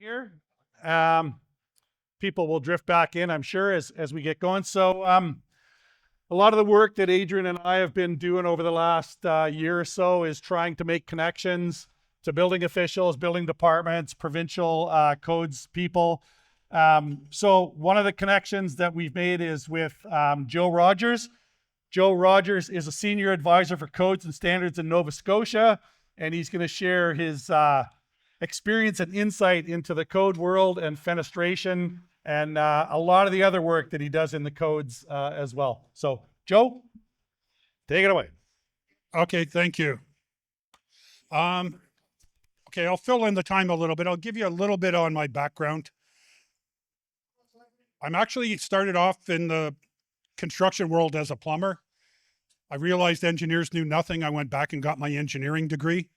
here. People will drift back in, I'm sure, as we get going. So a lot of the work that Adrian and I have been doing over the last year or so is trying to make connections to building officials, building departments, provincial codes people. So one of the connections that we've made is with Joe Rogers. Joe Rogers is a senior advisor for codes and standards in Nova Scotia, and he's going to share his experience and insight into the code world and fenestration and a lot of the other work that he does in the codes as well. So, Joe, take it away. Okay, thank you. Okay, I'll fill in the time a little bit. I'll give you a little bit on my background. I'm actually started off in the construction world as a plumber. I realized engineers knew nothing. I went back and got my engineering degree.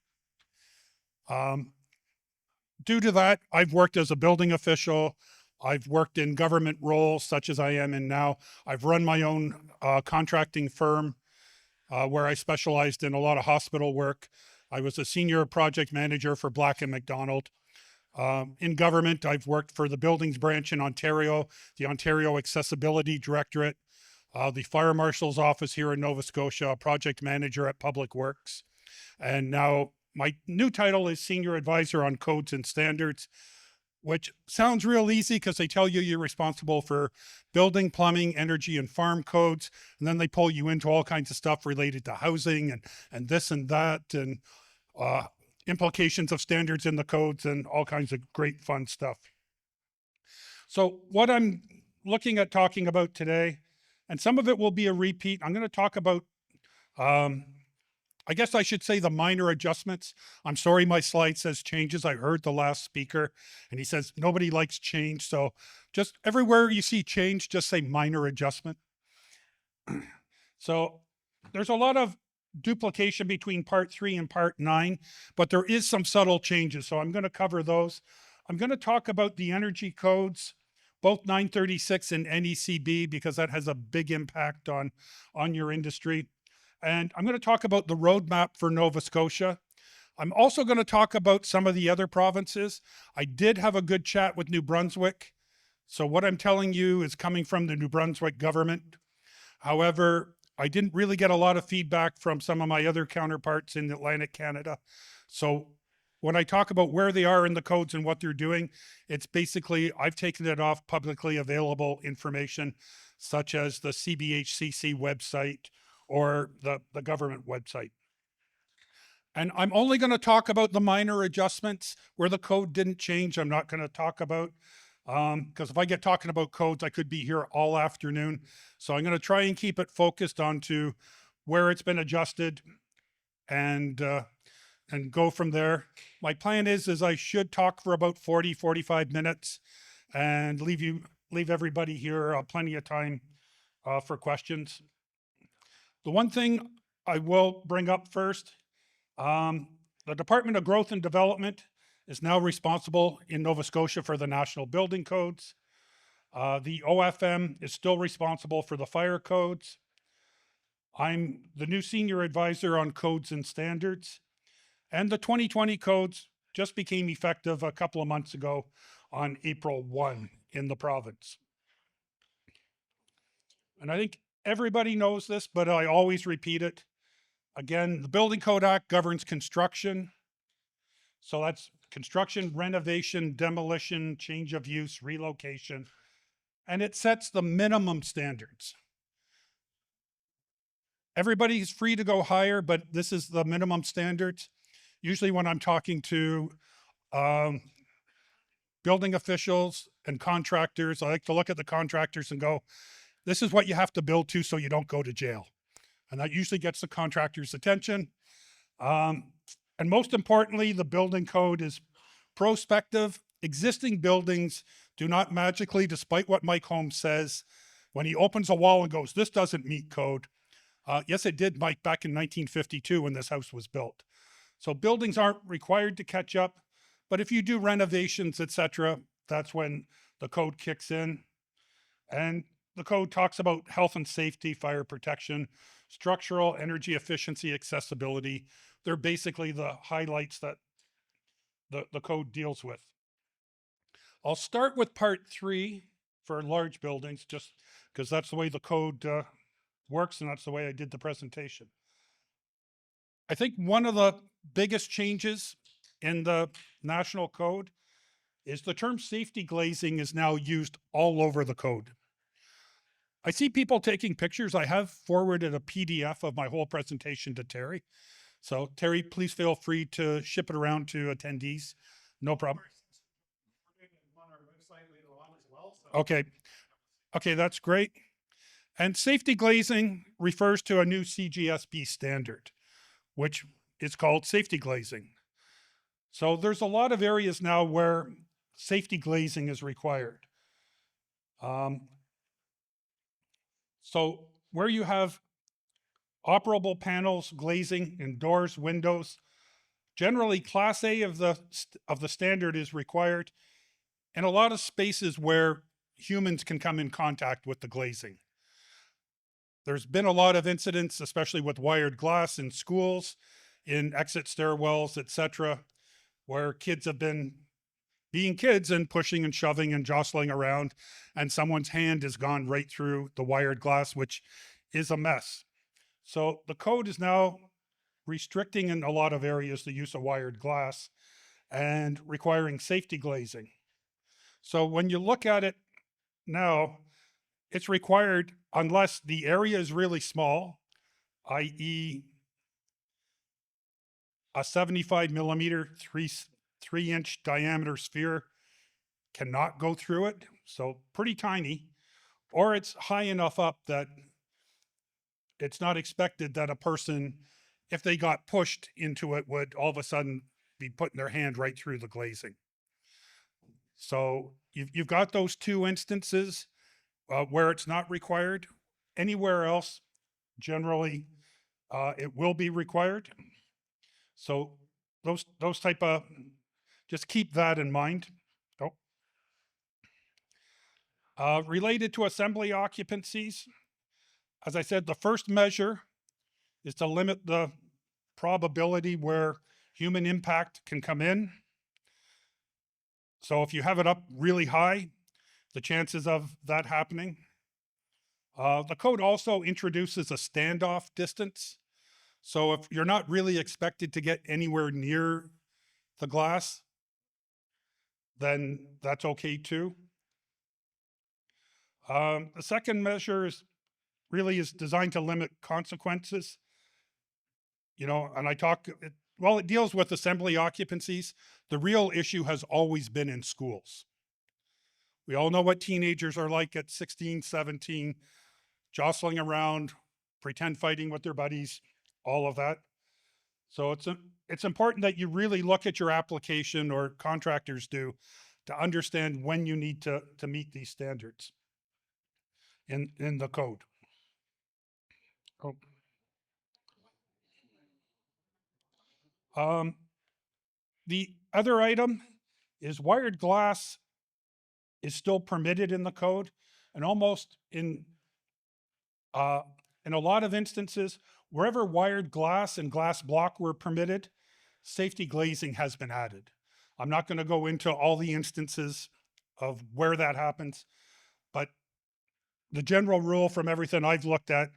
Due to that, I've worked as a building official. I've worked in government roles such as I am in now. I've run my own contracting firm where I specialized in a lot of hospital work. I was a senior project manager for Black & McDonald. In government, I've worked for the buildings branch in Ontario, the Ontario Accessibility Directorate, the Fire Marshal's office here in Nova Scotia, a project manager at Public Works. And now my new title is Senior Advisor on Codes and Standards, which sounds real easy because they tell you you're responsible for building, plumbing, energy, and farm codes. And then they pull you into all kinds of stuff related to housing and this and that, and implications of standards in the codes and all kinds of great fun stuff. So what I'm looking at talking about today, and some of it will be a repeat. I'm going to talk about, I guess I should say the minor adjustments. I'm sorry my slide says changes. I heard the last speaker and he says nobody likes change. So just everywhere you see change, just say minor adjustment. So there's a lot of duplication between part 3 and part 9, but there is some subtle changes. So I'm going to cover those. I'm going to talk about the energy codes, both 936 and NECB, because that has a big impact on your industry. And I'm going to talk about the roadmap for Nova Scotia. I'm also going to talk about some of the other provinces. I did have a good chat with New Brunswick. So what I'm telling you is coming from the New Brunswick government. However, I didn't really get a lot of feedback from some of my other counterparts in Atlantic Canada. So when I talk about where they are in the codes and what they're doing, it's basically, I've taken it off publicly available information, such as the CBHCC website or the government website. And I'm only going to talk about the minor adjustments where the code didn't change. I'm not going to talk about, because if I get talking about codes, I could be here all afternoon. So I'm going to try and keep it focused onto where it's been adjusted and go from there. My plan is I should talk for about 40, 45 minutes and leave everybody here plenty of time for questions. The one thing I will bring up first, the Department of Growth and Development is now responsible in Nova Scotia for the national building codes. The OFM is still responsible for the fire codes. I'm the new senior advisor on codes and standards. And the 2020 codes just became effective a couple of months ago on April 1 in the province. And I think everybody knows this, but I always repeat it. Again, the Building Code Act governs construction. So that's construction, renovation, demolition, change of use, relocation, and it sets the minimum standards. Everybody's free to go higher, but this is the minimum standards. Usually when I'm talking to building officials and contractors, I like to look at the contractors and go, this is what you have to build to so you don't go to jail. And that usually gets the contractor's attention. And most importantly, the building code is prospective. Existing buildings do not magically, despite what Mike Holmes says, when he opens a wall and goes, this doesn't meet code. Yes, it did, Mike, back in 1952 when this house was built. So buildings aren't required to catch up, but if you do renovations, etc., that's when the code kicks in. And the code talks about health and safety, fire protection, structural, energy efficiency, accessibility. They're basically the highlights that the code deals with. I'll start with part 3 for large buildings, just because that's the way the code works, and that's the way I did the presentation. I think one of the biggest changes in the national code is the term safety glazing is now used all over the code. I see people taking pictures. I have forwarded a PDF of my whole presentation to Terry. So Terry, please feel free to ship it around to attendees. No problem. Okay. Okay, that's great. And safety glazing refers to a new CGSB standard, which is called safety glazing. So there's a lot of areas now where safety glazing is required. So where you have operable panels, glazing, and doors, windows, generally Class A of the standard is required, and a lot of spaces where humans can come in contact with the glazing. There's been a lot of incidents, especially with wired glass in schools, in exit stairwells, etc., where kids have been being kids and pushing and shoving and jostling around, and someone's hand has gone right through the wired glass, which is a mess. So the code is now restricting in a lot of areas the use of wired glass and requiring safety glazing. So when you look at it now, it's required unless the area is really small, i.e. a 75 millimeter, 3-inch diameter sphere cannot go through it, so pretty tiny, or it's high enough up that it's not expected that a person, if they got pushed into it, would all of a sudden be putting their hand right through the glazing. So you've got those two instances where it's not required. Anywhere else, generally, it will be required. So those type of, just keep that in mind. Related to assembly occupancies, as I said, the first measure is to limit the probability where human impact can come in. So if you have it up really high, the chances of that happening. The code also introduces a standoff distance. So if you're not really expected to get anywhere near the glass, then that's okay too. The second measure is designed to limit consequences. You know, and it deals with assembly occupancies. The real issue has always been in schools. We all know what teenagers are like at 16, 17, jostling around, pretend fighting with their buddies, all of that. So it's important that you really look at your application, or contractors do, to understand when you need to meet these standards in the code. The other item is wired glass is still permitted in the code, and almost in a lot of instances, wherever wired glass and glass block were permitted, safety glazing has been added. I'm not going to go into all the instances of where that happens, but the general rule from everything I've looked at,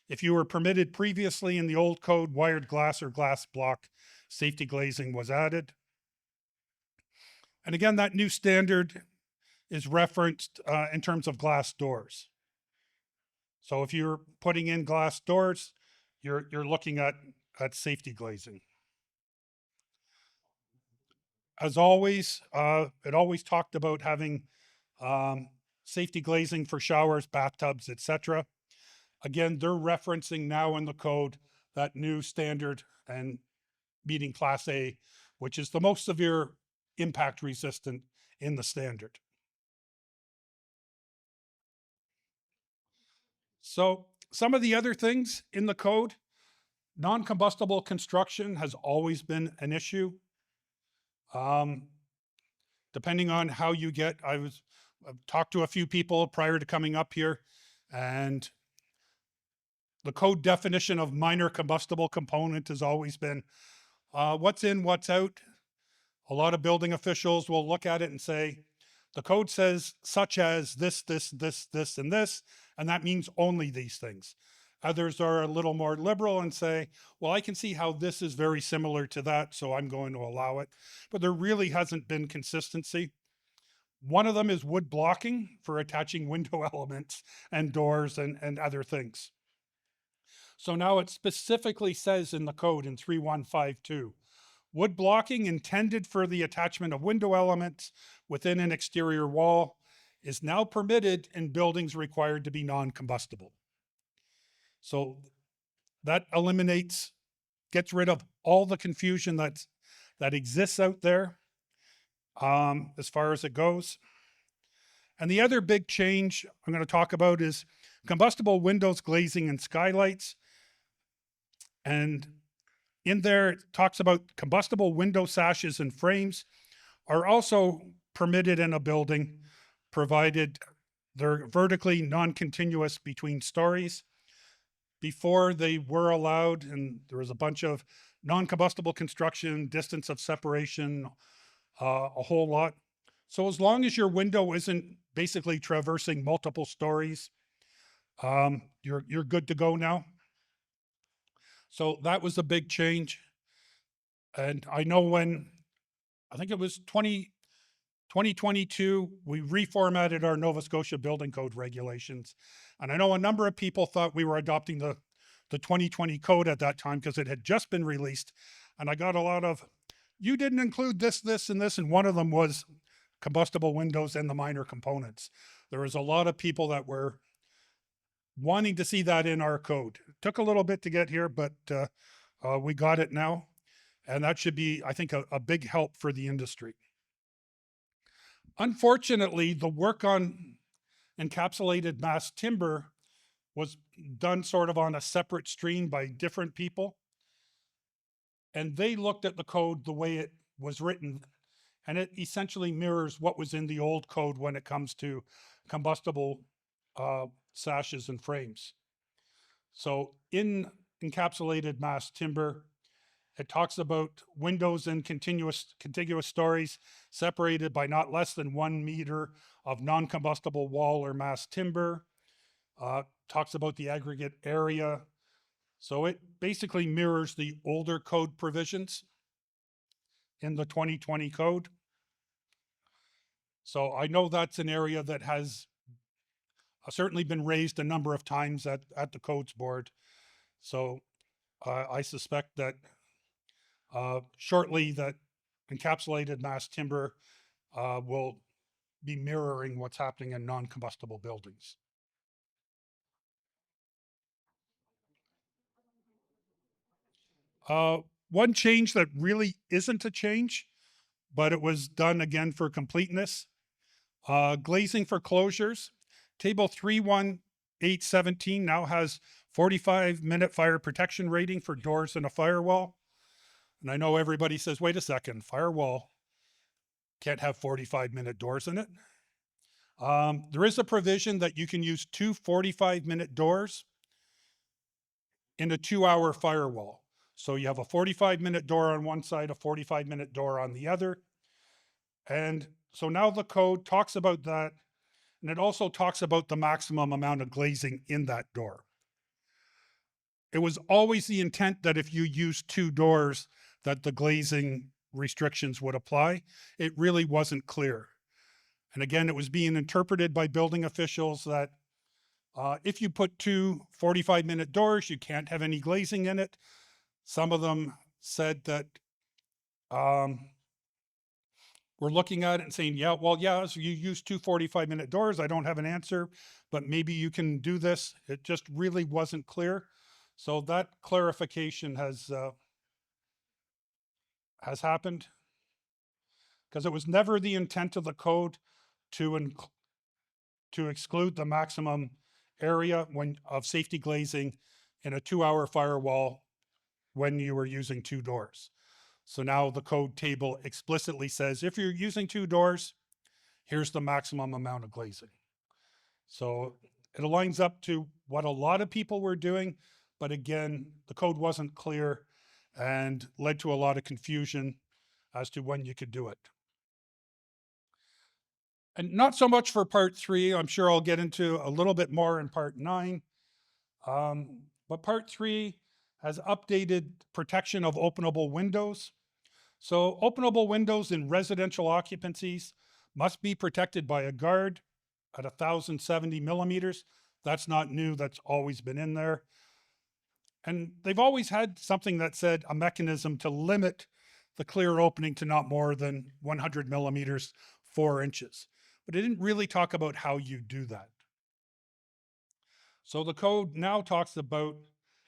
if you were permitted previously in the old code, wired glass or glass block, safety glazing was added. And again, that new standard is referenced in terms of glass doors. So if you're putting in glass doors, you're looking at safety glazing. As always, it always talked about having safety glazing for showers, bathtubs, etc. Again, they're referencing now in the code that new standard and meeting Class A, which is the most severe impact resistant in the standard. So some of the other things in the code, non-combustible construction has always been an issue. Depending on how you get, I've talked to a few people prior to coming up here, and the code definition of minor combustible component has always been what's in, what's out. A lot of building officials will look at it and say, The code says such as this, and this, and that means only these things. Others are a little more liberal and say, well, I can see how this is very similar to that, so I'm going to allow it. But there really hasn't been consistency. One of them is wood blocking for attaching window elements and doors and other things. So now it specifically says in the code in 3152, wood blocking intended for the attachment of window elements within an exterior wall is now permitted in buildings required to be non-combustible. So that gets rid of all the confusion that exists out there as far as it goes. And the other big change I'm going to talk about is combustible windows, glazing, and skylights. And in there, it talks about combustible window sashes and frames are also permitted in a building, provided they're vertically non-continuous between stories. Before they were allowed, and there was a bunch of non-combustible construction, distance of separation, a whole lot. So as long as your window isn't basically traversing multiple stories, you're good to go now. So that was a big change. And I know when, I think it was 2022, we reformatted our Nova Scotia building code regulations. And I know a number of people thought we were adopting the 2020 code at that time because it had just been released. And I got a lot of, you didn't include this, this, and this. And one of them was combustible windows and the minor components. There was a lot of people that were wanting to see that in our code. It took a little bit to get here, but we got it now. And that should be, I think, a big help for the industry. Unfortunately, the work on encapsulated mass timber was done sort of on a separate stream by different people. And they looked at the code the way it was written, and it essentially mirrors what was in the old code when it comes to combustible sashes and frames. So in encapsulated mass timber, it talks about windows in contiguous stories separated by not less than 1 meter of non-combustible wall or mass timber. Talks about the aggregate area. So it basically mirrors the older code provisions in the 2020 code. So I know that's an area that has certainly been raised a number of times at the codes board. So I suspect that shortly that encapsulated mass timber will be mirroring what's happening in non-combustible buildings. One change that really isn't a change, but it was done again for completeness. Glazing for closures. Table 31817 now has 45-minute fire protection rating for doors and a firewall. And I know everybody says, wait a second, firewall can't have 45-minute doors in it. There is a provision that you can use 2 45-minute doors in a 2-hour firewall. So you have a 45-minute door on one side, a 45-minute door on the other. And so now the code talks about that. And it also talks about the maximum amount of glazing in that door. It was always the intent that if you use 2 doors, that the glazing restrictions would apply. It really wasn't clear. And again, it was being interpreted by building officials that if you put 2 45-minute doors, you can't have any glazing in it. Some of them said that we're looking at it and saying, yeah, well, yeah, so you use 2 45-minute doors. I don't have an answer, but maybe you can do this. It just really wasn't clear. So that clarification has happened, because it was never the intent of the code to exclude the maximum area of safety glazing in a 2-hour firewall when you were using 2 doors. So now the code table explicitly says, if you're using 2 doors, here's the maximum amount of glazing. So it aligns up to what a lot of people were doing, but again, the code wasn't clear and led to a lot of confusion as to when you could do it. And not so much for part 3. I'm sure I'll get into a little bit more in part 9. But part 3 has updated protection of openable windows. So openable windows in residential occupancies must be protected by a guard at 1,070 millimeters. That's not new, that's always been in there. And they've always had something that said a mechanism to limit the clear opening to not more than 100 millimeters, 4 inches. But it didn't really talk about how you do that. So the code now talks about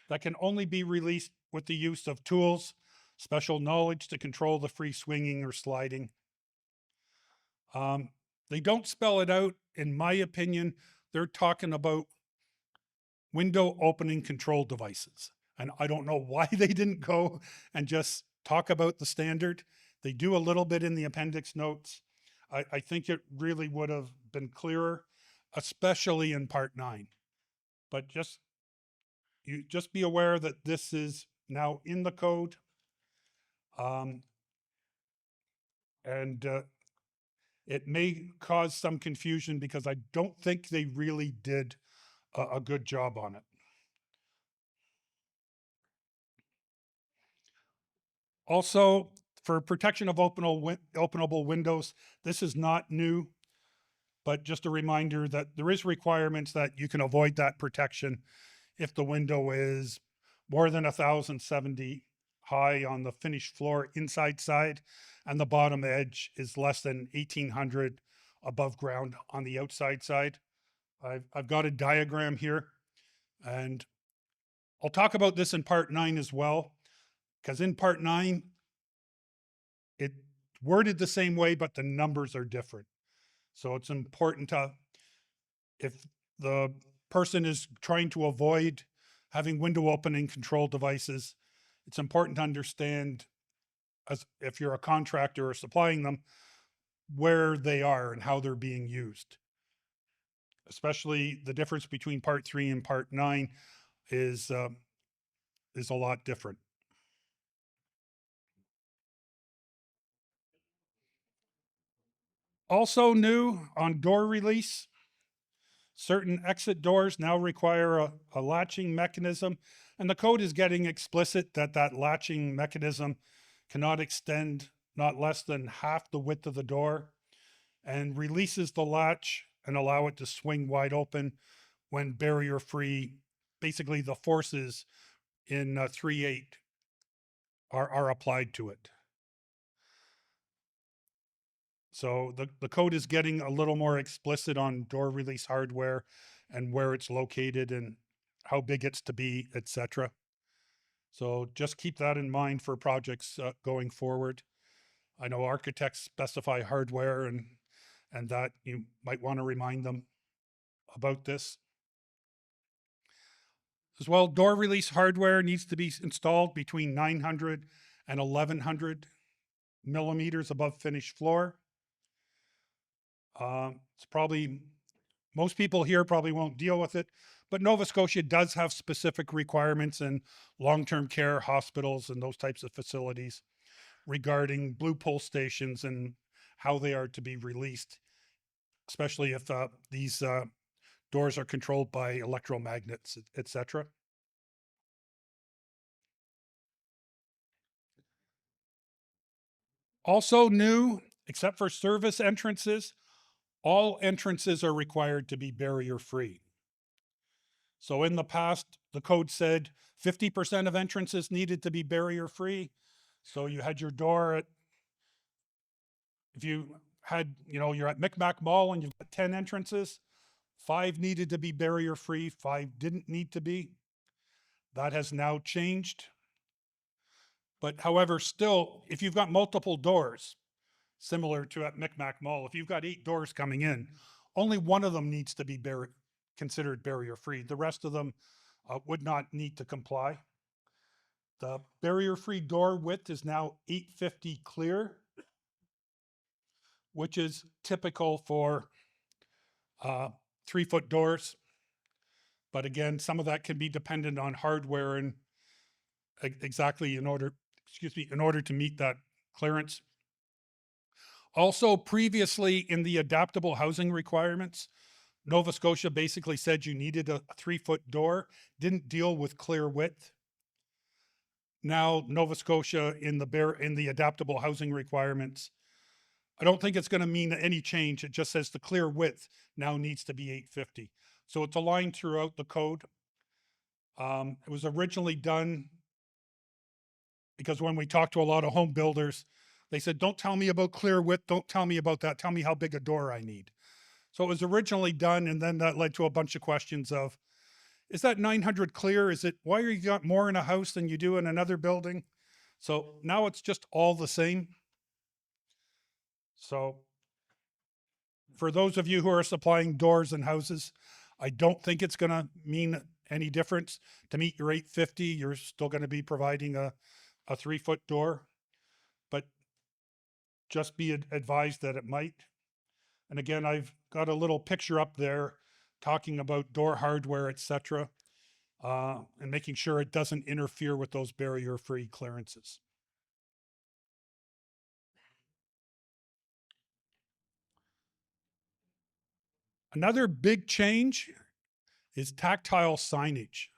that can only be released with the use of tools, special knowledge to control the free swinging or sliding. They don't spell it out. In my opinion, they're talking about window opening control devices. And I don't know why they didn't go and just talk about the standard. They do a little bit in the appendix notes. I think it really would have been clearer, especially in part 9. But just be aware that this is now in the code. And it may cause some confusion because I don't think they really did a good job on it. Also, for protection of openable windows, this is not new, but just a reminder that there is requirements that you can avoid that protection if the window is more than 1,070 high on the finished floor inside side, and the bottom edge is less than 1,800 above ground on the outside side. I've got a diagram here, and I'll talk about this in part 9 as well, because in part 9, it worded the same way, but the numbers are different. So it's important to, if the person is trying to avoid having window opening control devices, it's important to understand, as if you're a contractor or supplying them, where they are and how they're being used. Especially the difference between part 3 and part 9 is a lot different. Also new on door release, certain exit doors now require a latching mechanism, and the code is getting explicit that that latching mechanism cannot extend not less than half the width of the door, and releases the latch and allow it to swing wide open when barrier free. Basically, the forces in 3.8 are applied to it. So the code is getting a little more explicit on door release hardware and where it's located and how big it's to be, etc. So just keep that in mind for projects going forward. I know architects specify hardware and that you might want to remind them about this. As well, door release hardware needs to be installed between 900 and 1100 millimeters above finished floor. It's probably, most people here probably won't deal with it, but Nova Scotia does have specific requirements in long-term care hospitals and those types of facilities regarding blue pull stations and how they are to be released, especially if these doors are controlled by electromagnets, etc. Also new, except for service entrances, all entrances are required to be barrier free. So in the past, the code said 50% of entrances needed to be barrier free. So you had your door at, if you had, you're at Micmac Mall and you've got 10 entrances, 5 needed to be barrier free, 5 didn't need to be. That has now changed. But however, still, if you've got multiple doors, similar to at Micmac Mall, if you've got 8 doors coming in, only one of them needs to be considered barrier free. The rest of them would not need to comply. The barrier free door width is now 850 clear, which is typical for 3-foot doors. But again, some of that can be dependent on hardware and exactly in order to meet that clearance. Also, previously in the adaptable housing requirements, Nova Scotia basically said you needed a 3-foot door, didn't deal with clear width. Now, Nova Scotia in the adaptable housing requirements, I don't think it's going to mean any change. It just says the clear width now needs to be 850. So it's aligned throughout the code. It was originally done because when we talked to a lot of home builders, they said, don't tell me about clear width. Don't tell me about that. Tell me how big a door I need. So it was originally done. And then that led to a bunch of questions of, is that 900 clear? Is it, why are you got more in a house than you do in another building? So now it's just all the same. So for those of you who are supplying doors and houses, I don't think it's going to mean any difference. To meet your 850, you're still going to be providing a 3-foot door, but just be advised that it might. And again, I've got a little picture up there talking about door hardware, etc., and making sure it doesn't interfere with those barrier-free clearances. Another big change is tactile signage.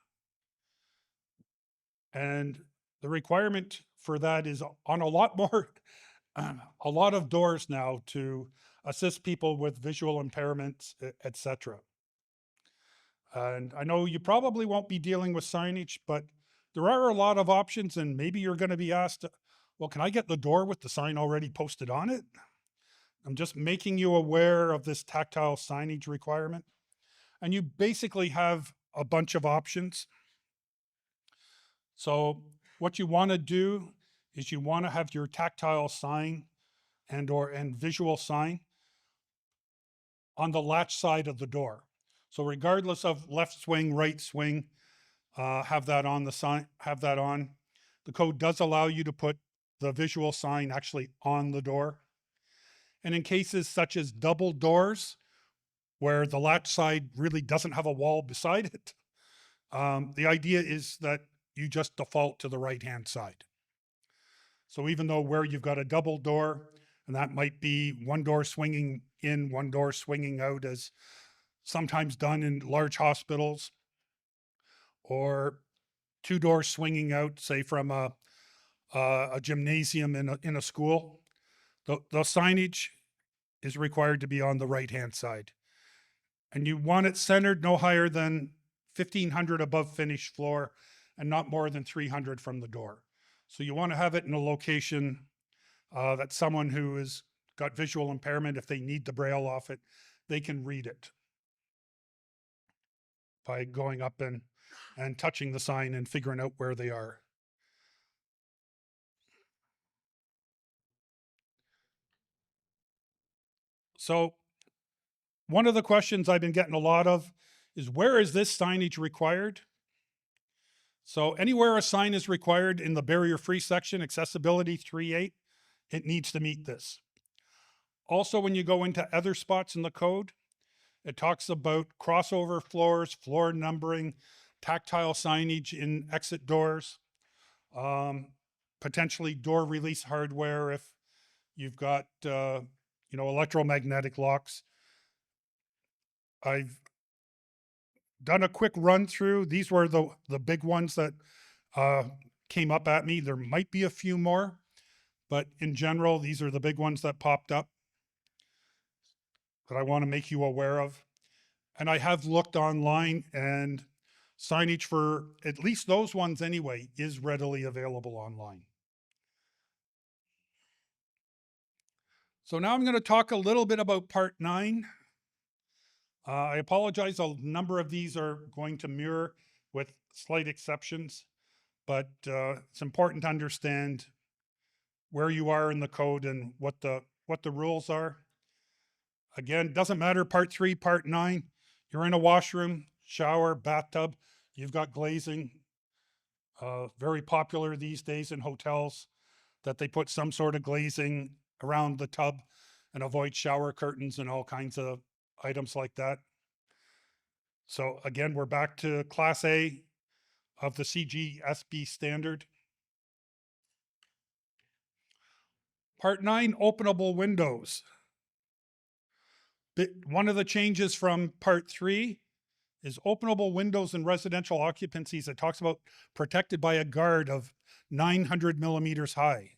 And the requirement for that is on a lot more, a lot of doors now to assist people with visual impairments, etc. And I know you probably won't be dealing with signage, but there are a lot of options, and maybe you're going to be asked, well, can I get the door with the sign already posted on it? I'm just making you aware of this tactile signage requirement. And you basically have a bunch of options. So what you want to do is you want to have your tactile sign and visual sign on the latch side of the door. So regardless of left swing, right swing, have that on the sign, have that on. The code does allow you to put the visual sign actually on the door. And in cases such as double doors, where the latch side really doesn't have a wall beside it, the idea is that you just default to the right-hand side. So even though where you've got a double door, and that might be one door swinging in, one door swinging out, as sometimes done in large hospitals, or two doors swinging out, say from a gymnasium in a school, the signage is required to be on the right-hand side. And you want it centered no higher than 1,500 above finished floor and not more than 300 from the door. So you want to have it in a location that someone who has got visual impairment, if they need the braille off it, they can read it by going up and touching the sign and figuring out where they are. So one of the questions I've been getting a lot of is, where is this signage required? So anywhere a sign is required in the barrier-free section, accessibility 3.8, it needs to meet this. Also, when you go into other spots in the code, it talks about crossover floors, floor numbering, tactile signage in exit doors, potentially door release hardware if you've got, electromagnetic locks. I've done a quick run through. These were the big ones that came up at me. There might be a few more, but in general, these are the big ones that popped up that I want to make you aware of. And I have looked online, and signage for at least those ones anyway is readily available online. So now I'm going to talk a little bit about part 9. I apologize, a number of these are going to mirror with slight exceptions, but it's important to understand where you are in the code and what the rules are. Again, doesn't matter part 3, part 9, you're in a washroom, shower, bathtub, you've got glazing, very popular these days in hotels, that they put some sort of glazing around the tub and avoid shower curtains and all kinds of items like that. So again, we're back to Class A of the CGSB standard. Part 9, openable windows. One of the changes from Part 3 is openable windows in residential occupancies. It talks about protected by a guard of 900 millimeters high.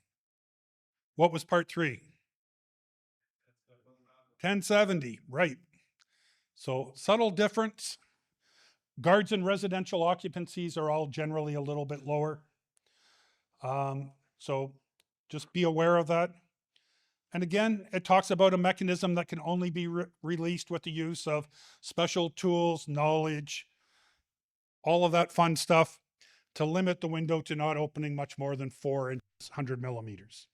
What was Part 3? 1070, right. So subtle difference. Guards in residential occupancies are all generally a little bit lower. So just be aware of that. And again, it talks about a mechanism that can only be released with the use of special tools, knowledge, all of that fun stuff to limit the window to not opening much more than 4 inches, 100 millimeters.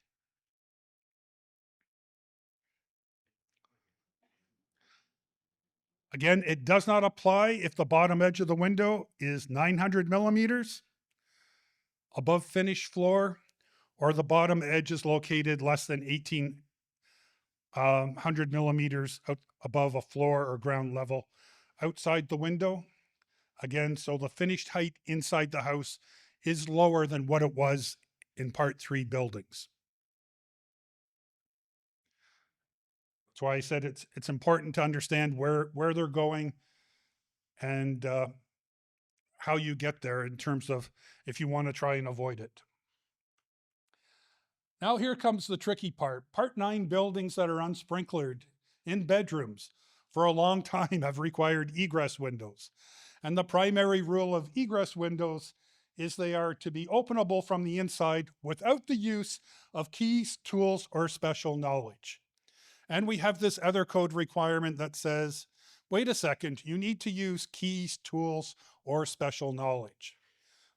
Again, it does not apply if the bottom edge of the window is 900 millimeters above finished floor, or the bottom edge is located less than 100 millimeters above a floor or ground level outside the window. Again, so the finished height inside the house is lower than what it was in Part 3 buildings. That's why I said it's important to understand where they're going and how you get there in terms of if you want to try and avoid it. Now here comes the tricky part. Part 9 buildings that are unsprinklered in bedrooms for a long time have required egress windows. And the primary rule of egress windows is they are to be openable from the inside without the use of keys, tools, or special knowledge. And we have this other code requirement that says, wait a second, you need to use keys, tools, or special knowledge.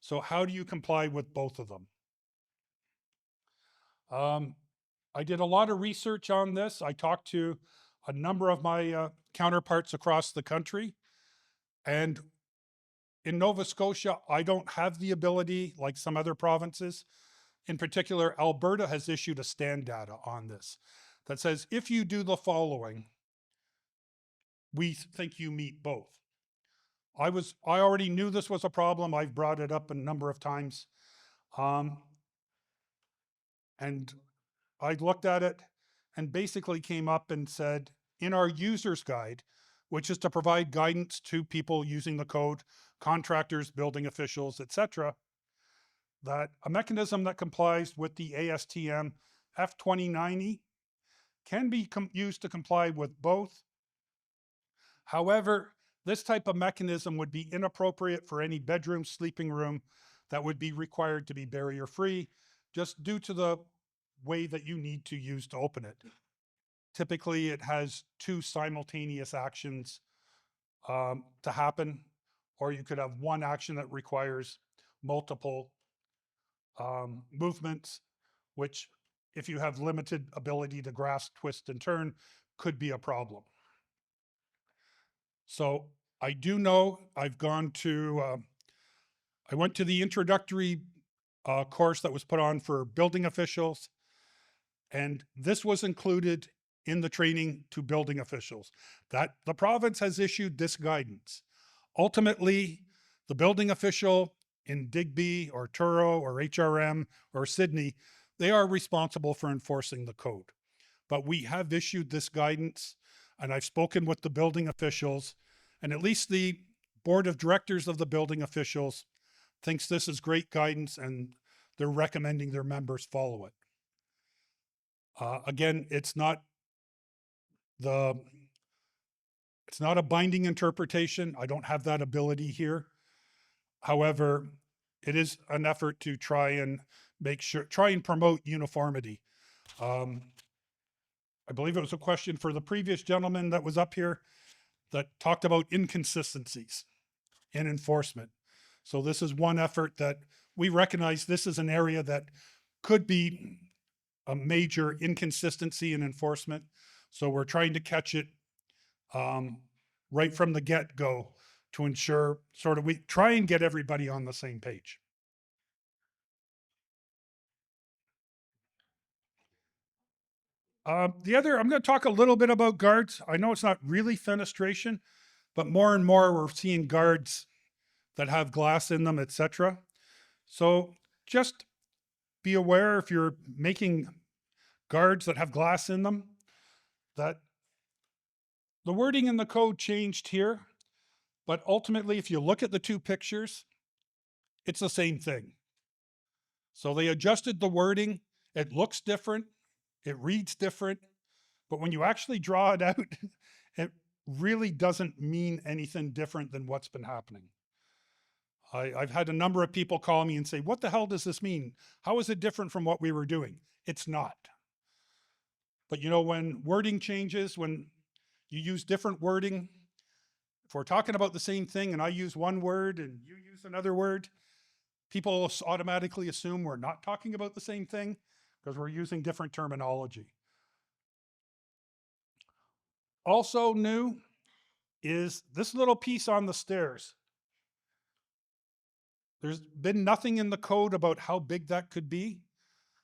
So how do you comply with both of them? I did a lot of research on this. I talked to a number of my counterparts across the country. And in Nova Scotia, I don't have the ability like some other provinces. In particular, Alberta has issued a stand data on this that says, if you do the following, we think you meet both. I already knew this was a problem. I've brought it up a number of times. And I looked at it and basically came up and said, in our user's guide, which is to provide guidance to people using the code, contractors, building officials, etc., that a mechanism that complies with the ASTM F2090 can be used to comply with both. However, this type of mechanism would be inappropriate for any bedroom, sleeping room that would be required to be barrier-free, just due to the way that you need to use to open it. Typically, it has 2 simultaneous actions to happen, or you could have one action that requires multiple movements, which if you have limited ability to grasp, twist, and turn, could be a problem. So I do know I've gone to, I went to the introductory course that was put on for building officials, and this was included in the training to building officials, that the province has issued this guidance. Ultimately, the building official in Digby or Truro or HRM or Sydney, they are responsible for enforcing the code. But we have issued this guidance, and I've spoken with the building officials, and at least the board of directors of the building officials thinks this is great guidance, and they're recommending their members follow it. Again, it's not a binding interpretation. I don't have that ability here. However, it is an effort to try and promote uniformity. I believe it was a question for the previous gentleman that was up here that talked about inconsistencies in enforcement. So this is one effort that we recognize this is an area that could be a major inconsistency in enforcement. So we're trying to catch it right from the get-go to ensure we try and get everybody on the same page. I'm going to talk a little bit about guards. I know it's not really fenestration, but more and more we're seeing guards that have glass in them, etc. So just be aware if you're making guards that have glass in them, that the wording in the code changed here, but ultimately, if you look at the two pictures, it's the same thing. So they adjusted the wording. It looks different. It reads different. But when you actually draw it out, it really doesn't mean anything different than what's been happening. I've had a number of people call me and say, what the hell does this mean? How is it different from what we were doing? It's not. But you know, when wording changes, when you use different wording, if we're talking about the same thing and I use one word and you use another word, people automatically assume we're not talking about the same thing because we're using different terminology. Also new is this little piece on the stairs. There's been nothing in the code about how big that could be.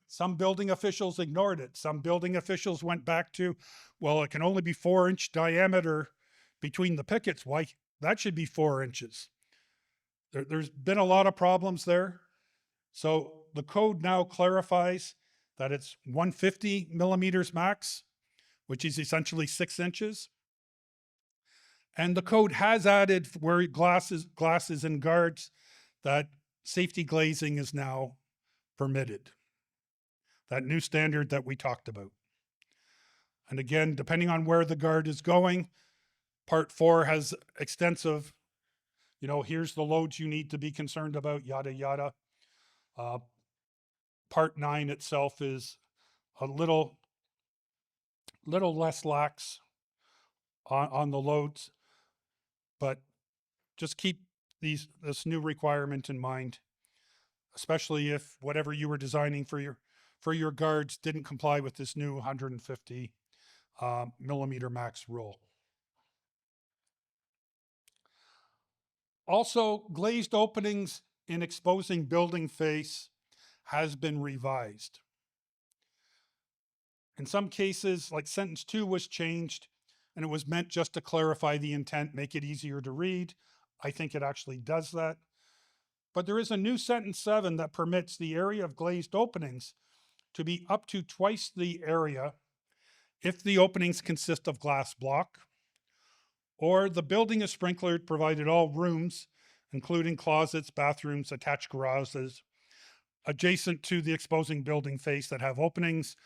Some building officials ignored it. Some building officials went back to, well, it can only be 4-inch diameter between the pickets. Why? That should be 4 inches. There's been a lot of problems there. So the code now clarifies that it's 150 millimeters max, which is essentially 6 inches. And the code has added where glasses and guards that safety glazing is now permitted. That new standard that we talked about. And again, depending on where the guard is going, part 4 has extensive, you know, here's the loads you need to be concerned about, yada, yada. Part 9 itself is a little less lax on the loads, but just keep this new requirement in mind, especially if whatever you were designing for your guards didn't comply with this new 150 millimeter max rule. Also, glazed openings in exposing building face has been revised. In some cases, like sentence 2 was changed, and it was meant just to clarify the intent, make it easier to read. I think it actually does that. But there is a new sentence 7 that permits the area of glazed openings to be up to twice the area if the openings consist of glass block, or the building is sprinklered provided all rooms, including closets, bathrooms, attached garages, adjacent to the exposing building face that have openings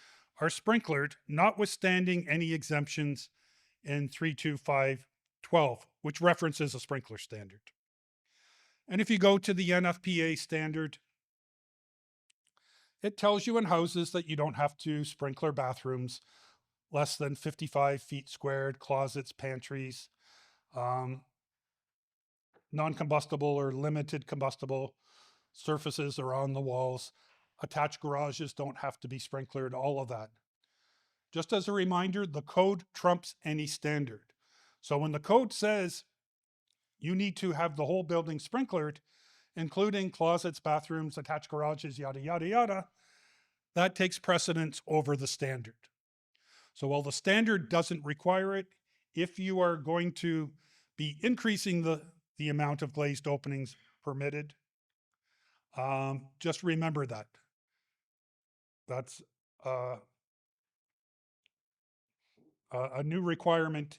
are sprinklered, notwithstanding any exemptions in 32512, which references a sprinkler standard. And if you go to the NFPA standard, it tells you in houses that you don't have to sprinkler bathrooms less than 55 feet squared, closets, pantries, non-combustible or limited combustible surfaces are on the walls. Attached garages don't have to be sprinklered, all of that. Just as a reminder, the code trumps any standard. So when the code says you need to have the whole building sprinklered, including closets, bathrooms, attached garages, yada, yada, yada, that takes precedence over the standard. So while the standard doesn't require it, if you are going to be increasing the amount of glazed openings permitted, just remember that. That's a new requirement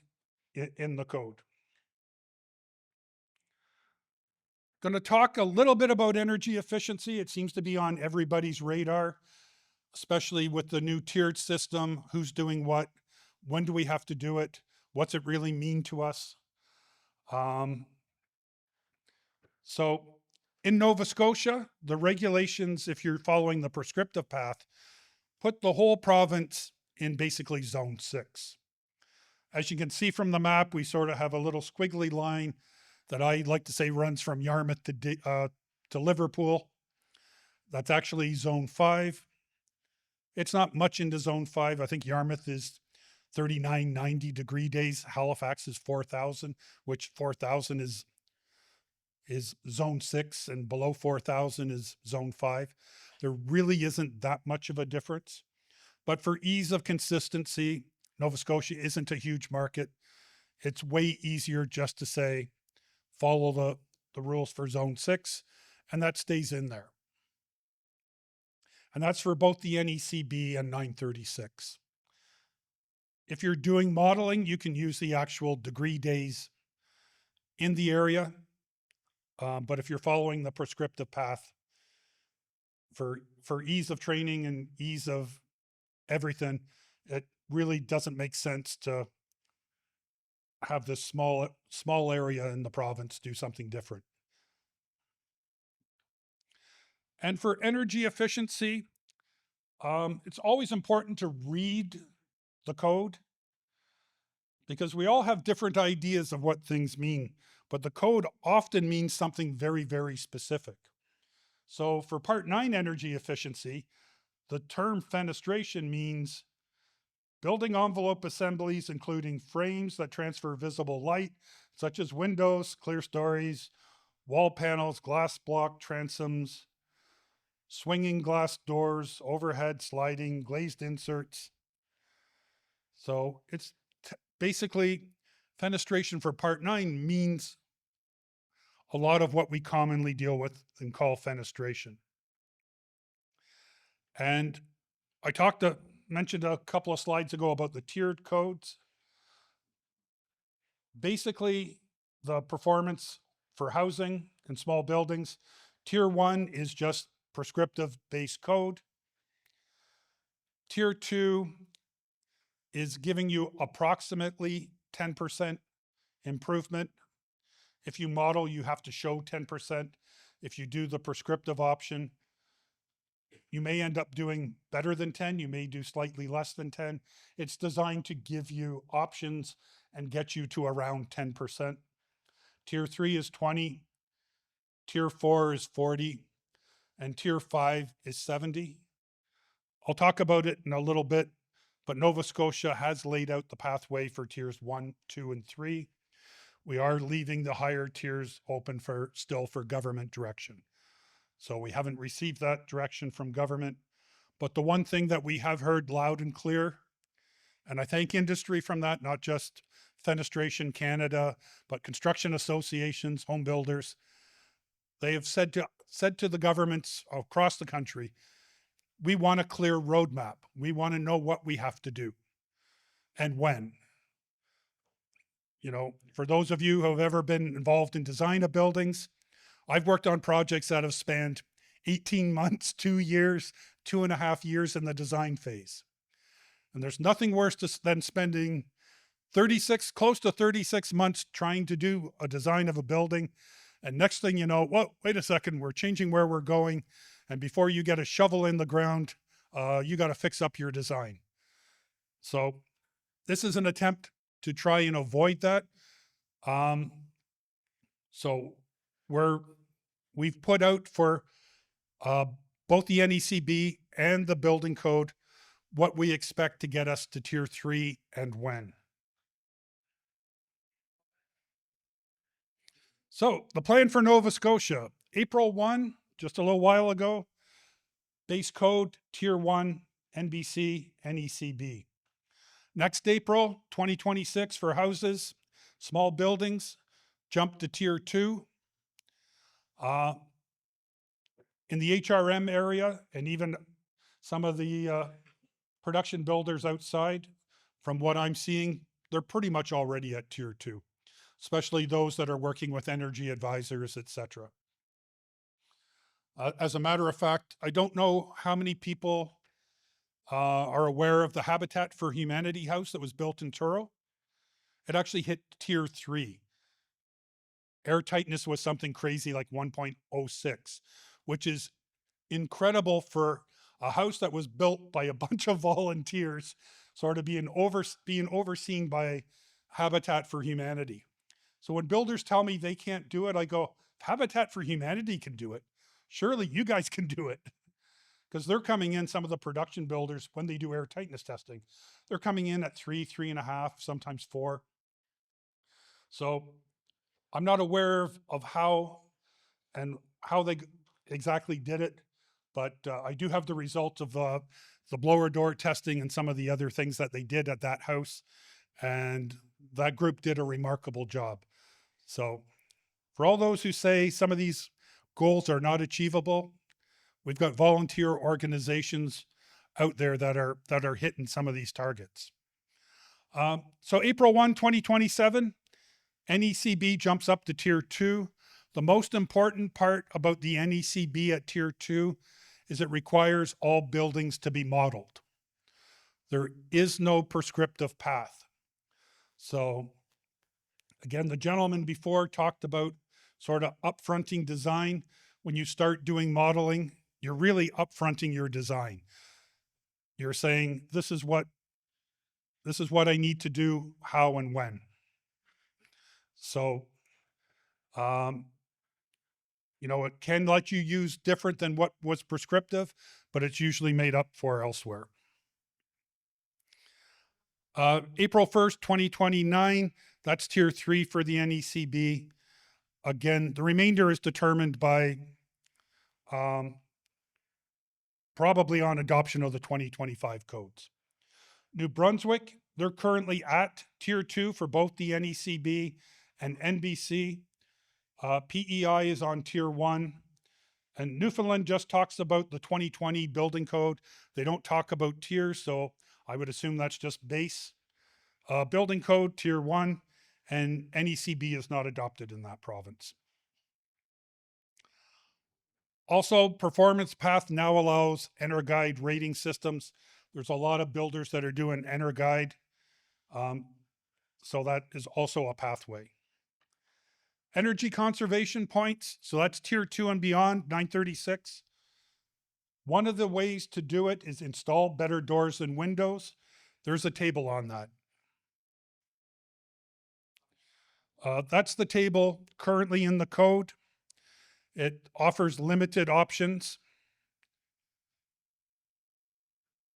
in the code. Going to talk a little bit about energy efficiency. It seems to be on everybody's radar, especially with the new tiered system. Who's doing what? When do we have to do it? What's it really mean to us? So in Nova Scotia, the regulations, if you're following the prescriptive path, put the whole province in basically zone 6. As you can see from the map, we sort of have a little squiggly line that I like to say runs from Yarmouth to Liverpool. That's actually zone 5. It's not much into zone 5. I think Yarmouth is 39, 90 degree days. Halifax is 4,000, which 4,000 is zone 6, and below 4,000 is zone 5. There really isn't that much of a difference. But for ease of consistency, Nova Scotia isn't a huge market. It's way easier just to say, follow the rules for zone 6, and that stays in there. And that's for both the NECB and 936. If you're doing modeling, you can use the actual degree days in the area. But if you're following the prescriptive path for ease of training and ease of everything, it really doesn't make sense to have this small area in the province do something different. And for energy efficiency, it's always important to read the code, because we all have different ideas of what things mean, but the code often means something very, very specific. So for Part 9 energy efficiency, the term fenestration means building envelope assemblies, including frames that transfer visible light, such as windows, clear stories, wall panels, glass block transoms, swinging glass doors, overhead sliding, glazed inserts. So it's basically fenestration for Part 9 means a lot of what we commonly deal with and call fenestration. And I mentioned a couple of slides ago about the tiered codes. Basically, the performance for housing and small buildings, Tier 1 is just prescriptive base code. Tier 2 is giving you approximately 10% improvement. If you model, you have to show 10%. If you do the prescriptive option, you may end up doing better than 10. You may do slightly less than 10. It's designed to give you options and get you to around 10%. Tier 3 is 20. Tier 4 is 40. And Tier 5 is 70. I'll talk about it in a little bit, but Nova Scotia has laid out the pathway for Tiers 1, 2, and 3. We are leaving the higher tiers open still for government direction. So we haven't received that direction from government. But the one thing that we have heard loud and clear, and I thank industry from that, not just Fenestration Canada, but construction associations, home builders, they have said to the governments across the country, we want a clear roadmap. We want to know what we have to do and when. You know, for those of you who have ever been involved in design of buildings, I've worked on projects that have spanned 18 months, 2 years, 2.5 years in the design phase. And there's nothing worse than spending close to 36 months trying to do a design of a building. And next thing you know, well, wait a second, we're changing where we're going. And before you get a shovel in the ground, you got to fix up your design. So this is an attempt to try and avoid that. So we've put out for both the NECB and the building code what we expect to get us to Tier 3 and when. So the plan for Nova Scotia, April 1, just a little while ago, base code, Tier 1, NBC, NECB. Next April, 2026 for houses, small buildings, jump to Tier 2. In the HRM area, and even some of the production builders outside, from what I'm seeing, they're pretty much already at Tier 2, especially those that are working with energy advisors, etc. As a matter of fact, I don't know how many people are aware of the Habitat for Humanity house that was built in Truro. It actually hit Tier 3. Air tightness was something crazy like 1.06, which is incredible for a house that was built by a bunch of volunteers, sort of being overseen by Habitat for Humanity. So when builders tell me they can't do it, I go, Habitat for Humanity can do it. Surely you guys can do it. Because they're coming in, some of the production builders, when they do air tightness testing, they're coming in at 3, 3.5, sometimes 4. So I'm not aware of how they exactly did it, but I do have the results of the blower door testing and some of the other things that they did at that house. And that group did a remarkable job. So for all those who say some of these goals are not achievable, we've got volunteer organizations out there that are hitting some of these targets. So April 1, 2027, NECB jumps up to tier 2. The most important part about the NECB at tier 2 is it requires all buildings to be modeled. There is no prescriptive path. So again, the gentleman before talked about sort of upfronting design. When you start doing modeling, you're really upfronting your design. You're saying, this is what I need to do, how and when. So, you know, it can let you use different than what was prescriptive, but it's usually made up for elsewhere. April 1st, 2029, that's tier 3 for the NECB. Again, the remainder is determined by probably on adoption of the 2025 codes. New Brunswick, they're currently at tier 2 for both the NECB and NBC. PEI is on tier 1. And Newfoundland just talks about the 2020 building code. They don't talk about tiers, so I would assume that's just base. Building code, tier 1, and NECB is not adopted in that province. Also, Performance Path now allows EnerGuide rating systems. There's a lot of builders that are doing EnerGuide, so that is also a pathway. Energy conservation points, so that's tier 2 and beyond, 936. One of the ways to do it is install better doors and windows. There's a table on that. That's the table currently in the code. It offers limited options.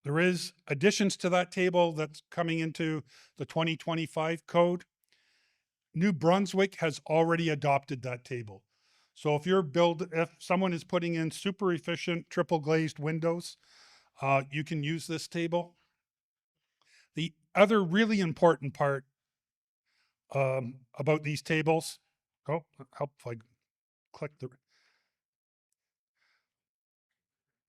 There is additions to that table that's coming into the 2025 code. New Brunswick has already adopted that table. So if someone is putting in super efficient triple glazed windows, you can use this table. The other really important part about these tables, help if I click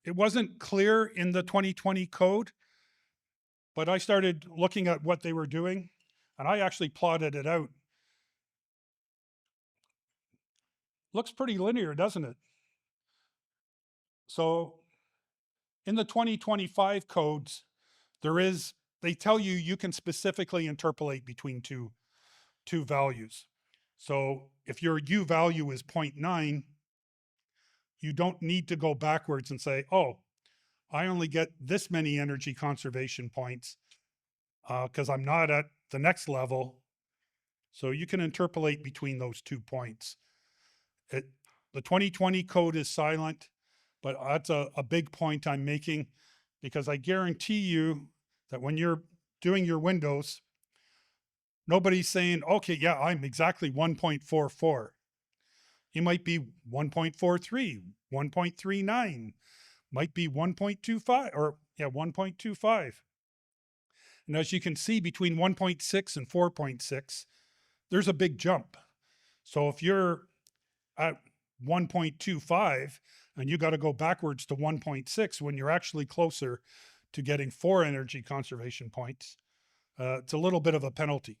it wasn't clear in the 2020 code, but I started looking at what they were doing, and I actually plotted it out. Looks pretty linear, doesn't it? So in the 2025 codes, they tell you can specifically interpolate between two values. So if your U value is 0.9, you don't need to go backwards and say, oh, I only get this many energy conservation points because I'm not at the next level. So you can interpolate between those 2 points. The 2020 code is silent, but that's a big point I'm making, because I guarantee you that when you're doing your windows, nobody's saying, okay, yeah, I'm exactly 1.44. You might be 1.43, 1.39, might be 1.25, or 1.25. And as you can see, between 1.6 and 4.6, there's a big jump. So if you're at 1.25 and you got to go backwards to 1.6 when you're actually closer to getting 4 energy conservation points, it's a little bit of a penalty.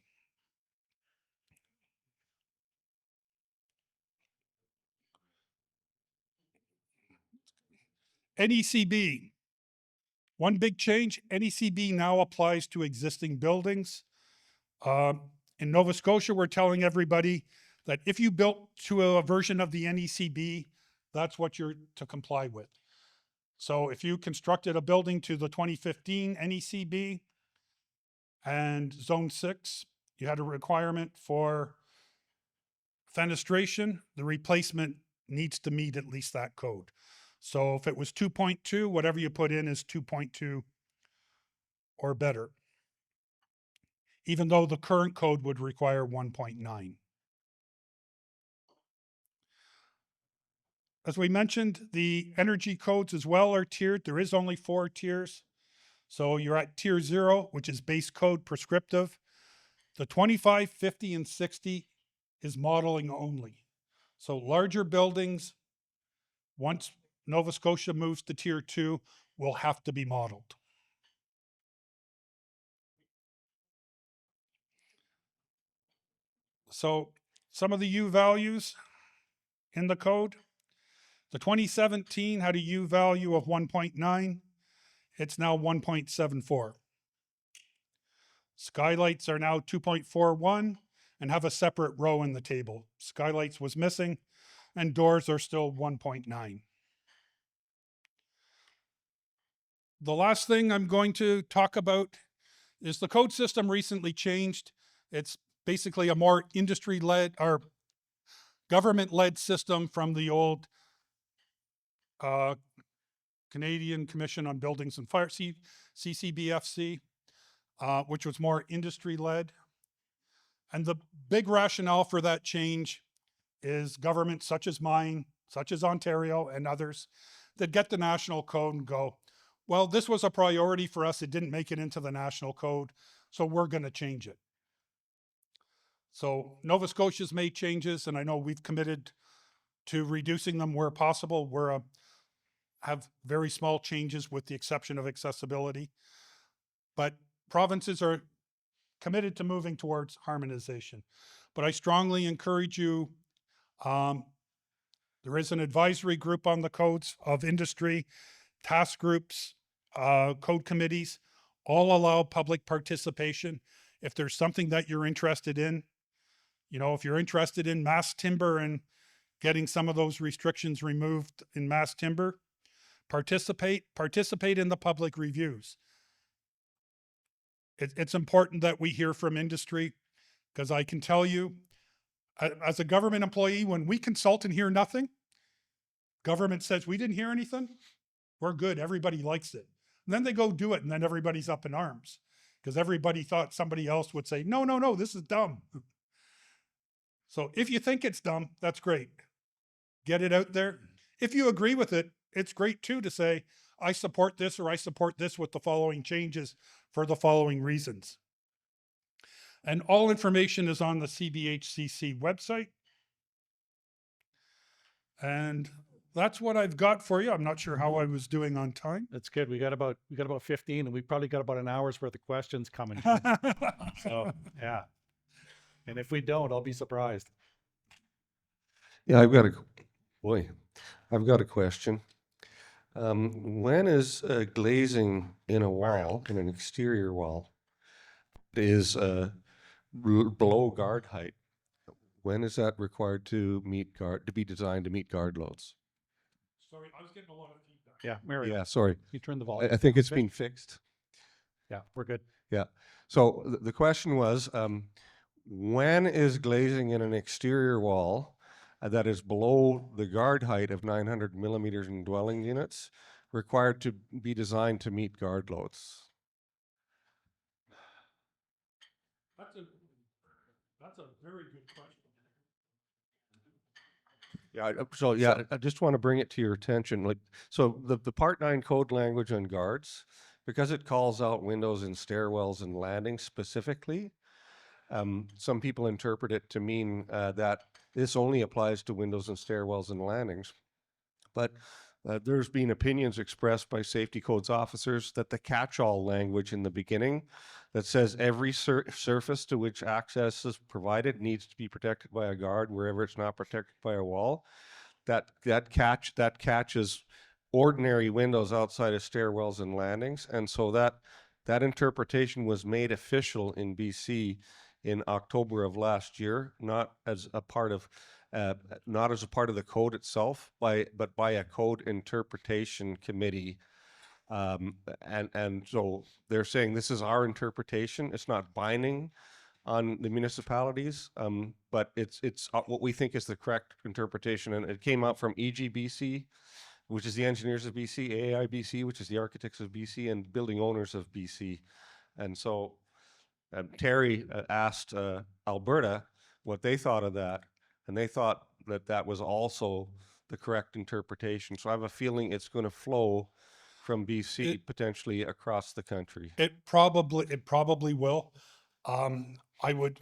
NECB. One big change, NECB now applies to existing buildings. In Nova Scotia, we're telling everybody that if you built to a version of the NECB, that's what you're to comply with. So if you constructed a building to the 2015 NECB and Zone 6, you had a requirement for fenestration, the replacement needs to meet at least that code. So if it was 2.2, whatever you put in is 2.2 or better, even though the current code would require 1.9. As we mentioned, the energy codes as well are tiered. There is only 4 tiers. So you're at tier 0, which is base code prescriptive. The 25, 50, and 60 is modeling only. So larger buildings, once Nova Scotia moves to tier 2 will have to be modeled. So some of the U values in the code, the 2017 had a U value of 1.9. It's now 1.74. Skylights are now 2.41 and have a separate row in the table. Skylights was missing, and doors are still 1.9. The last thing I'm going to talk about is the code system recently changed. It's basically a more industry-led or government-led system from the old Canadian Commission on Buildings and Fire, CCBFC, which was more industry-led. And the big rationale for that change is governments such as mine, such as Ontario and others, that get the national code and go, well, this was a priority for us. It didn't make it into the national code, so we're going to change it. So Nova Scotia's made changes, and I know we've committed to reducing them where possible. We're have very small changes with the exception of accessibility, but provinces are committed to moving towards harmonization. But I strongly encourage you, there is an advisory group on the codes of industry, task groups, code committees, all allow public participation. If there's something that you're interested in, if you're interested in mass timber and getting some of those restrictions removed in mass timber, participate in the public reviews. It's important that we hear from industry, because I can tell you, as a government employee, when we consult and hear nothing, government says we didn't hear anything, we're good, everybody likes it. And then they go do it, and then everybody's up in arms because everybody thought somebody else would say, no, this is dumb. So if you think it's dumb, that's great. Get it out there. If you agree with it, it's great too to say, I support this, or I support this with the following changes for the following reasons. And all information is on the CBHCC website. And that's what I've got for you. I'm not sure how I was doing on time. That's good. We got about 15, and we probably got about an hour's worth of questions coming. So yeah. And if we don't, I'll be surprised. Yeah, I've got a question. When is glazing in a wall, in an exterior wall, is below guard height? When is that required to be designed to meet guard loads? Sorry, I was getting a lot of feedback. Yeah, Mary. Yeah, sorry. You turn the volume. I think it's bit. been fixed. Yeah, we're good. Yeah. So the question was, when is glazing in an exterior wall that is below the guard height of 900 millimeters in dwelling units required to be designed to meet guard loads? That's a very good question. Yeah, I just want to bring it to your attention. So the Part 9 code language on guards, because it calls out windows and stairwells and landings specifically, some people interpret it to mean that this only applies to windows and stairwells and landings. But there's been opinions expressed by safety codes officers that the catch-all language in the beginning that says every surface to which access is provided needs to be protected by a guard wherever it's not protected by a wall, that catches ordinary windows outside of stairwells and landings. And so that interpretation was made official in BC in October of last year, not as a part of the code itself, but by a code interpretation committee. And so they're saying this is our interpretation. It's not binding on the municipalities, but it's what we think is the correct interpretation. And it came out from EGBC, which is the Engineers of BC, AIBC, which is the Architects of BC, and Building Owners of BC. And so Terry asked Alberta what they thought of that, and they thought that was also the correct interpretation. So I have a feeling it's going to flow from BC potentially across the country. It probably will. I would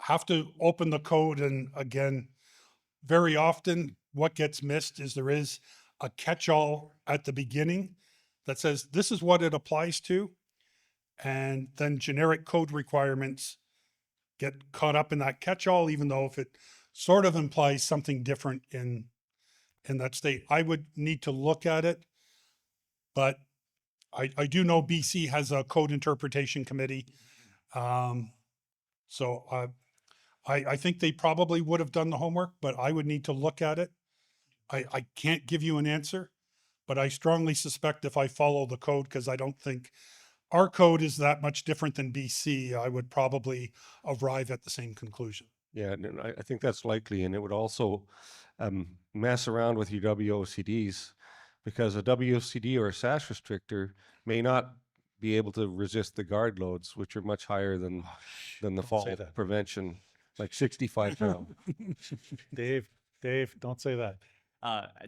have to open the code, and again, very often what gets missed is there is a catch-all at the beginning that says this is what it applies to, and then generic code requirements get caught up in that catch-all, even though if it sort of implies something different in that state. I would need to look at it, but I do know BC has a code interpretation committee. So I think they probably would have done the homework, but I would need to look at it. I can't give you an answer, but I strongly suspect if I follow the code, because I don't think our code is that much different than BC, I would probably arrive at the same conclusion. Yeah, and I think that's likely, and it would also mess around with your WOCDs, because a WOCD or a sash restrictor may not be able to resist the guard loads, which are much higher than the fall prevention, like 65 pound. Dave, don't say that.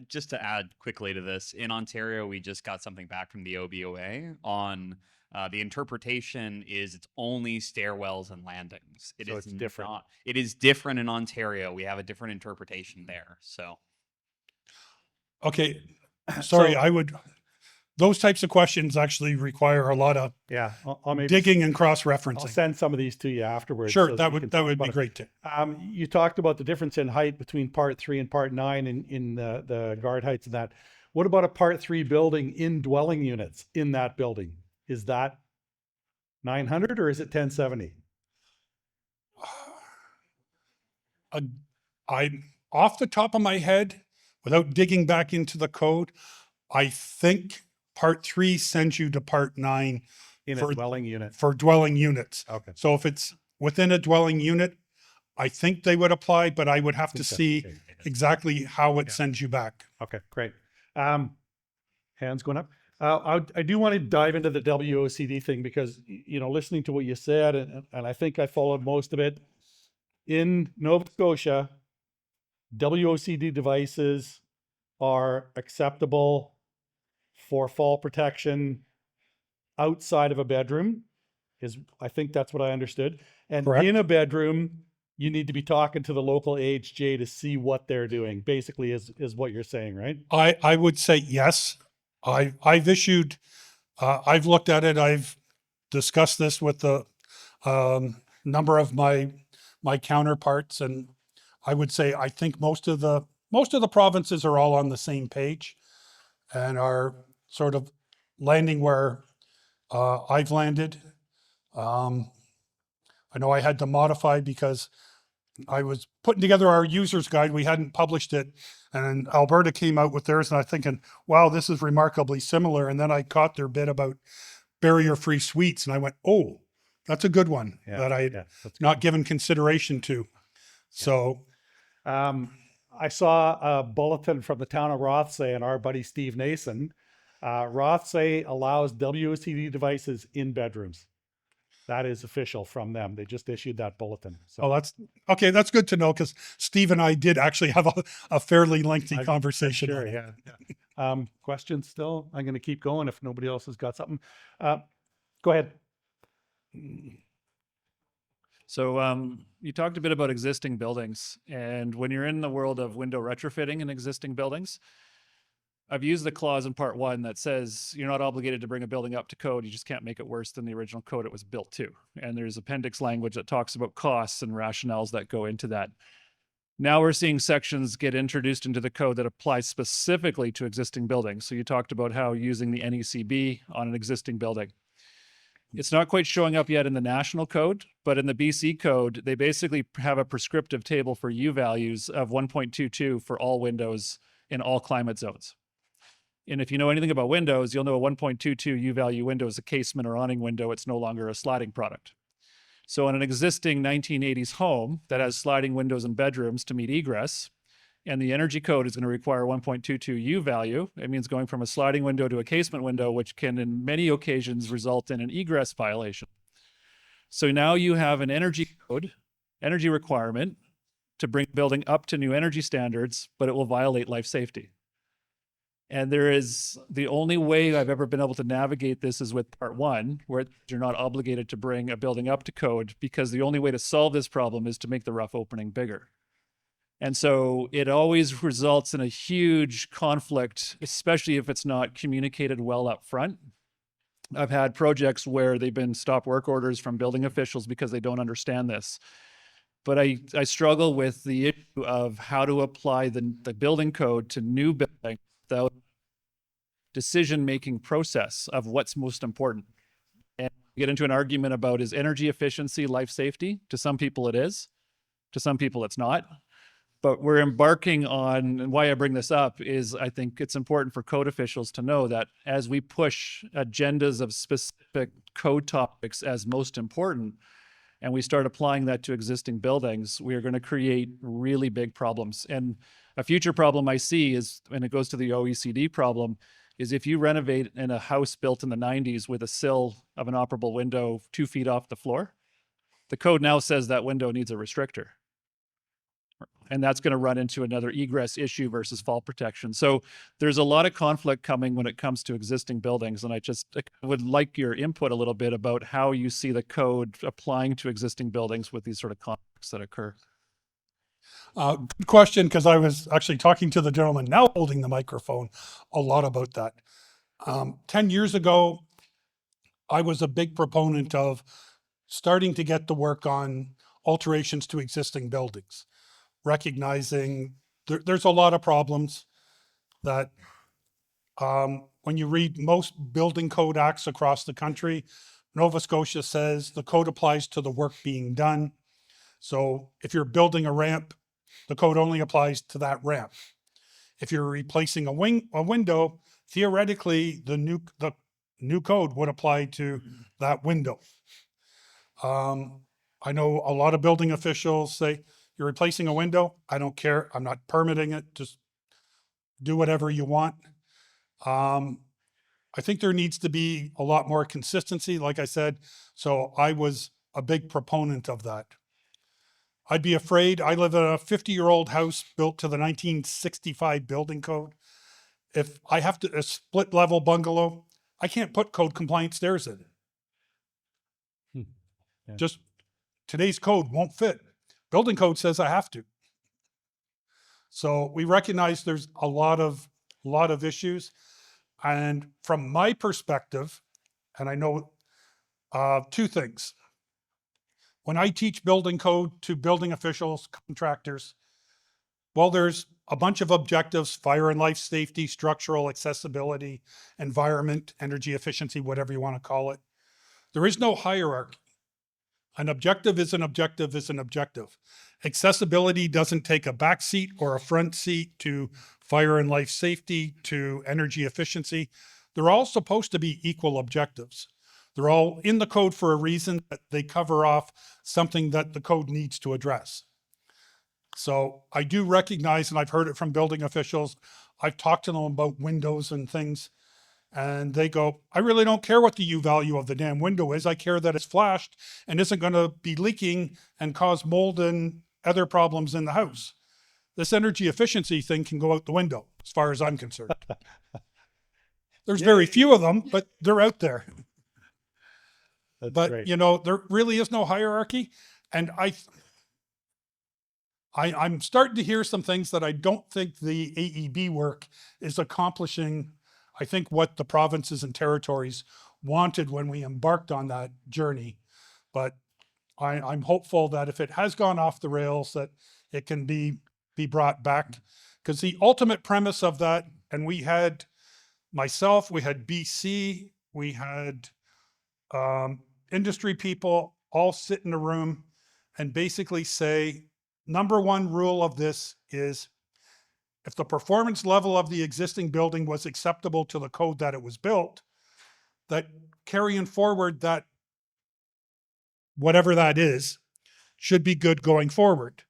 Just to add quickly to this, in Ontario, we just got something back from the OBOA on the interpretation is it's only stairwells and landings. So it's different. It is different in Ontario. We have a different interpretation there. So, okay, sorry, those types of questions actually require a lot of I'll maybe digging and I'll cross-referencing. send some of these to you afterwards. Sure, so that you would can talk be about it. great too. You talked about the difference in height between part 3 and part 9 in the guard heights and that. What about a part 3 building in dwelling units in that building? Is that 900 or is it 1070? I'm off the top of my head, without digging back into the code, I think part 3 sends you to part 9 In a dwelling unit. for dwelling units. Okay. So if it's within a dwelling unit, I think they would apply, but I would have to see exactly how it sends you back. Okay, great. Hands going up. I do want to dive into the WOCD thing because, listening to what you said, and I think I followed most of it. In Nova Scotia, WOCD devices are acceptable for fall protection outside of a bedroom. I think that's what I understood. And Correct. In a bedroom, you need to be talking to the local AHJ to see what they're doing, basically is what you're saying, right? I would say yes. I've issued, I've looked at it. I've discussed this with the number of my counterparts, and I would say I think most of the provinces are all on the same page and are sort of landing where I've landed. I know I had to modify because I was putting together our user's guide. We hadn't published it, and Alberta came out with theirs, and I'm thinking, wow, this is remarkably similar. And then I caught their bit about barrier-free suites, and I went, oh, that's a good one that I had not given consideration to. So I saw a bulletin from the town of Rothsay and our buddy Steve Nason. Rothsay allows WOCD devices in bedrooms. That is official from them. They just issued that bulletin. So that's okay. That's good to know, because Steve and I did actually have a fairly lengthy conversation. Sure, yeah. Questions still? I'm going to keep going if nobody else has got something. Go ahead. So you talked a bit about existing buildings, and when you're in the world of window retrofitting in existing buildings, I've used the clause in part 1 that says you're not obligated to bring a building up to code. You just can't make it worse than the original code it was built to. And there's appendix language that talks about costs and rationales that go into that. Now we're seeing sections get introduced into the code that apply specifically to existing buildings. So you talked about how using the NECB on an existing building. It's not quite showing up yet in the national code, but in the BC code, they basically have a prescriptive table for U values of 1.22 for all windows in all climate zones. And if you know anything about windows, you'll know a 1.22 U value window is a casement or awning window. It's no longer a sliding product. So in an existing 1980s home that has sliding windows and bedrooms to meet egress, and the energy code is going to require 1.22 U value, it means going from a sliding window to a casement window, which can in many occasions result in an egress violation. So now you have an energy code, energy requirement to bring building up to new energy standards, but it will violate life safety. And there is, the only way I've ever been able to navigate this is with part 1, where you're not obligated to bring a building up to code, because the only way to solve this problem is to make the rough opening bigger. And so it always results in a huge conflict, especially if it's not communicated well up front. I've had projects where they've been stop work orders from building officials because they don't understand this. But I struggle with the issue of how to apply the building code to new buildings without decision-making process of what's most important. And we get into an argument about, is energy efficiency life safety? To some people it is, to some people it's not. But we're embarking on, and why I bring this up is I think it's important for code officials to know that as we push agendas of specific code topics as most important, and we start applying that to existing buildings, we are going to create really big problems. And a future problem I see is, and it goes to the OECD problem, is if you renovate in a house built in the 90s with a sill of an operable window 2 feet off the floor, the code now says that window needs a restrictor. And that's going to run into another egress issue versus fall protection. So there's a lot of conflict coming when it comes to existing buildings. And I would like your input a little bit about how you see the code applying to existing buildings with these sort of conflicts that occur. Good question, because I was actually talking to the gentleman now holding the microphone a lot about that. 10 years ago, I was a big proponent of starting to get the work on alterations to existing buildings, recognizing there's a lot of problems that when you read most building code acts across the country, Nova Scotia says the code applies to the work being done. So if you're building a ramp, the code only applies to that ramp. If you're replacing a window, theoretically, the new code would apply to that window. I know a lot of building officials say, you're replacing a window, I don't care, I'm not permitting it, just do whatever you want. I think there needs to be a lot more consistency, like I said, so I was a big proponent of that. I'd be afraid, I live in a 50-year-old house built to the 1965 building code. If I have a split level bungalow, I can't put code compliant stairs in it. Yeah. Just today's code won't fit. Building code says I have to. So we recognize there's a lot of issues. And from my perspective, and I know two things. When I teach building code to building officials, contractors, well, there's a bunch of objectives: fire and life safety, structural accessibility, environment, energy efficiency, whatever you want to call it. There is no hierarchy. An objective is an objective is an objective. Accessibility doesn't take a back seat or a front seat to fire and life safety, to energy efficiency. They're all supposed to be equal objectives. They're all in the code for a reason, that they cover off something that the code needs to address. So I do recognize, and I've heard it from building officials, I've talked to them about windows and things, and they go, I really don't care what the U value of the damn window is. I care that it's flashed and isn't going to be leaking and cause mold and other problems in the house. This energy efficiency thing can go out the window, as far as I'm concerned. There's very few of them, but they're out there. That's But great. you know, there really is no hierarchy. And I'm starting to hear some things that I don't think the AEB work is accomplishing. I think what the provinces and territories wanted when we embarked on that journey. But I'm hopeful that if it has gone off the rails, that it can be brought back. Because the ultimate premise of that, and we had myself, we had BC, we had industry people all sit in a room and basically say, number one rule of this is, if the performance level of the existing building was acceptable to the code that it was built, that carrying forward that, whatever that is, should be good going forward.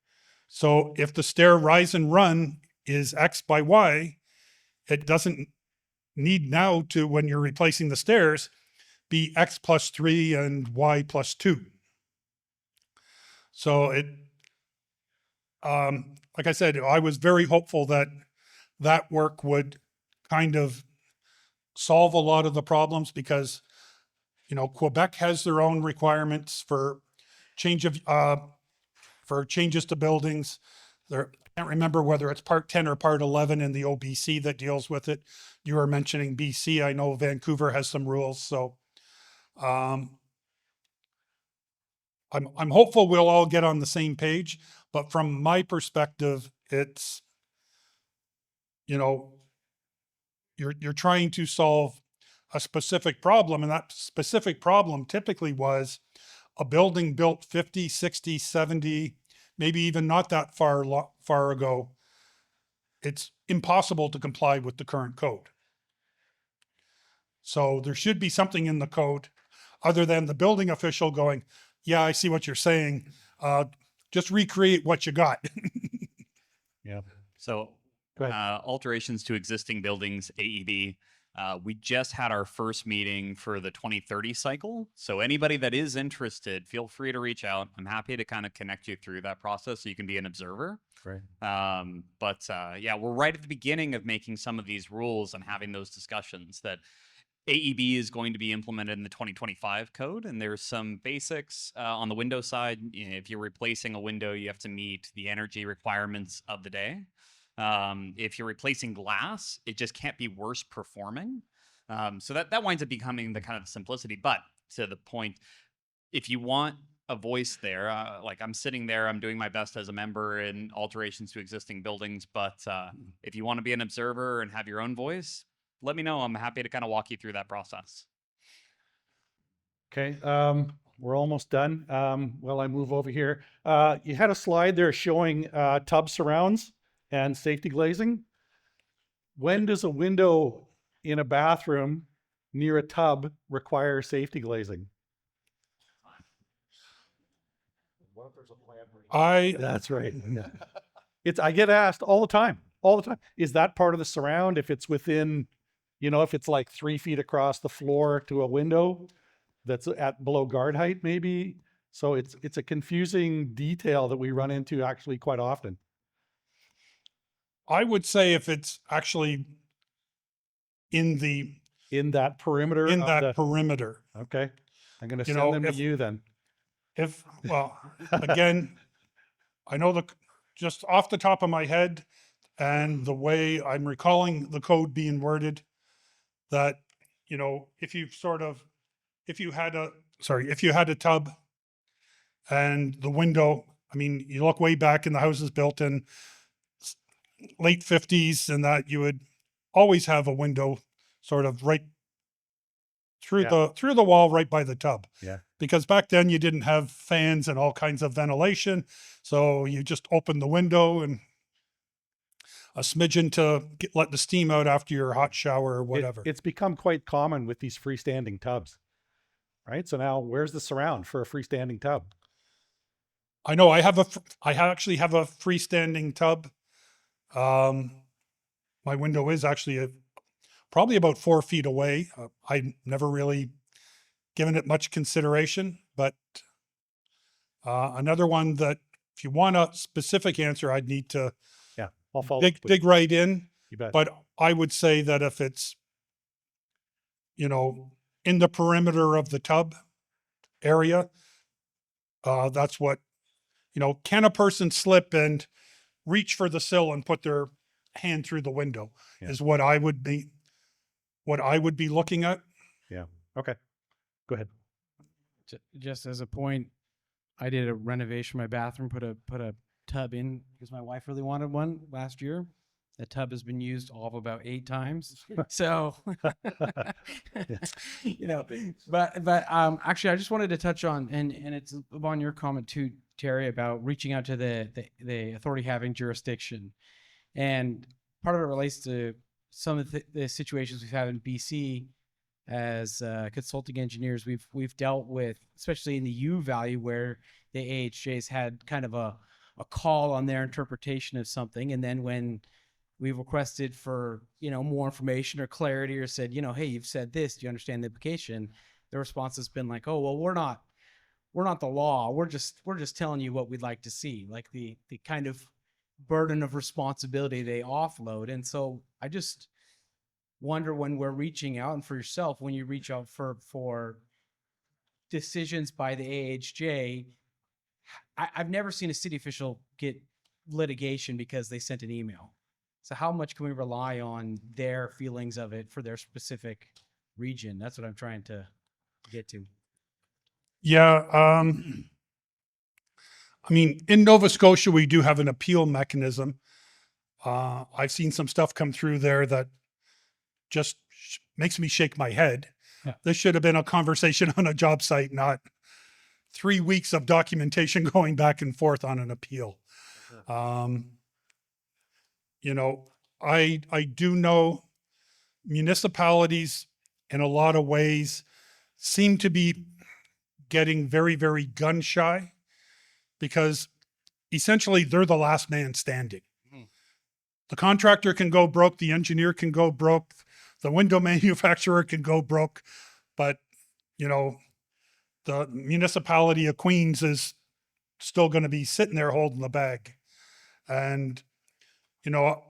So if the stair rise and run is X by Y, it doesn't need now to, when you're replacing the stairs, be X plus 3 and Y plus 2. So it, like I said, I was very hopeful that that work would kind of solve a lot of the problems, because, you know, Quebec has their own requirements for changes to buildings. there, I can't remember whether it's part 10 or part 11 in the OBC that deals with it. You were mentioning BC. I know Vancouver has some rules. So I'm hopeful we'll all get on the same page, but from my perspective, it's, you know, you're trying to solve a specific problem, and that specific problem typically was a building built 50, 60, 70, maybe even not that far ago. It's impossible to comply with the current code. So there should be something in the code other than the building official going, yeah, I see what you're saying. Just recreate what you got. Yeah. So Go ahead. alterations to existing buildings, AEB. We just had our first meeting for the 2030 cycle. So anybody that is interested, feel free to reach out. I'm happy to kind of connect you through that process so you can be an observer. Right. Yeah, we're right at the beginning of making some of these rules and having those discussions that AEB is going to be implemented in the 2025 code. And there's some basics on the window side. If you're replacing a window, you have to meet the energy requirements of the day. If you're replacing glass, it just can't be worse performing. So that winds up becoming the kind of simplicity. But to the point, if you want a voice there, like I'm sitting there, I'm doing my best as a member in alterations to existing buildings. But if you want to be an observer and have your own voice, let me know. I'm happy to kind of walk you through that process. Okay, we're almost done. Well, I move over here. You had a slide there showing tub surrounds and safety glazing. When does a window in a bathroom near a tub require safety glazing? That's right. I get asked all the time. Is that part of the surround? If it's within, if it's like 3 feet across the floor to a window that's at below guard height, maybe. So it's a confusing detail that we run into actually quite often. I would say if it's actually in that perimeter. perimeter. Okay. I'm going to send them to you then. Well, again, I know just off the top of my head and the way I'm recalling the code being worded, that, if you had a tub and the window, I mean, you look way back in the houses built in late 50s and that you would always have a window sort of right through the wall right by the tub. Yeah. Because back then you didn't have fans and all kinds of ventilation. So you just open the window and a smidgen to let the steam out after your hot shower or whatever. It's become quite common with these freestanding tubs, right? So now where's the surround for a freestanding tub? I know I actually have a freestanding tub. My window is actually probably about 4 feet away. I never really given it much consideration, but another one that if you want a specific answer, I'd need to I'll follow dig right in. You bet. But I would say that if it's, in the perimeter of the tub area, that's what, can a person slip and reach for the sill and put their hand through the window is what I would be looking at. Yeah. Okay. Go ahead. Just as a point, I did a renovation in my bathroom, put a tub in because my wife really wanted one last year. The tub has been used all of about 8 times. So, but actually I just wanted to touch on, and it's on your comment too, Terry, about reaching out to the authority having jurisdiction. And part of it relates to some of the situations we've had in BC as consulting engineers. We've dealt with, especially in the U value, where the AHJ's had kind of a call on their interpretation of something. And then when we've requested for, more information or clarity, or said, hey, you've said this, do you understand the implication? The response has been like, oh, well, we're not the law. We're just telling you what we'd like to see, like the kind of burden of responsibility they offload. And so I just wonder, when we're reaching out, and for yourself, when you reach out for decisions by the AHJ, I've never seen a city official get litigation because they sent an email. So how much can we rely on their feelings of it for their specific region? That's what I'm trying to get to. Yeah. I mean, in Nova Scotia, we do have an appeal mechanism. I've seen some stuff come through there that just makes me shake my head. Yeah. This should have been a conversation on a job site, not 3 weeks of documentation going back and forth on an appeal. You know, I do know municipalities in a lot of ways seem to be getting very, very gun shy because essentially they're the last man standing. The contractor can go broke, the engineer can go broke, the window manufacturer can go broke, but you know, the municipality of Queens is still going to be sitting there holding the bag. And, you know,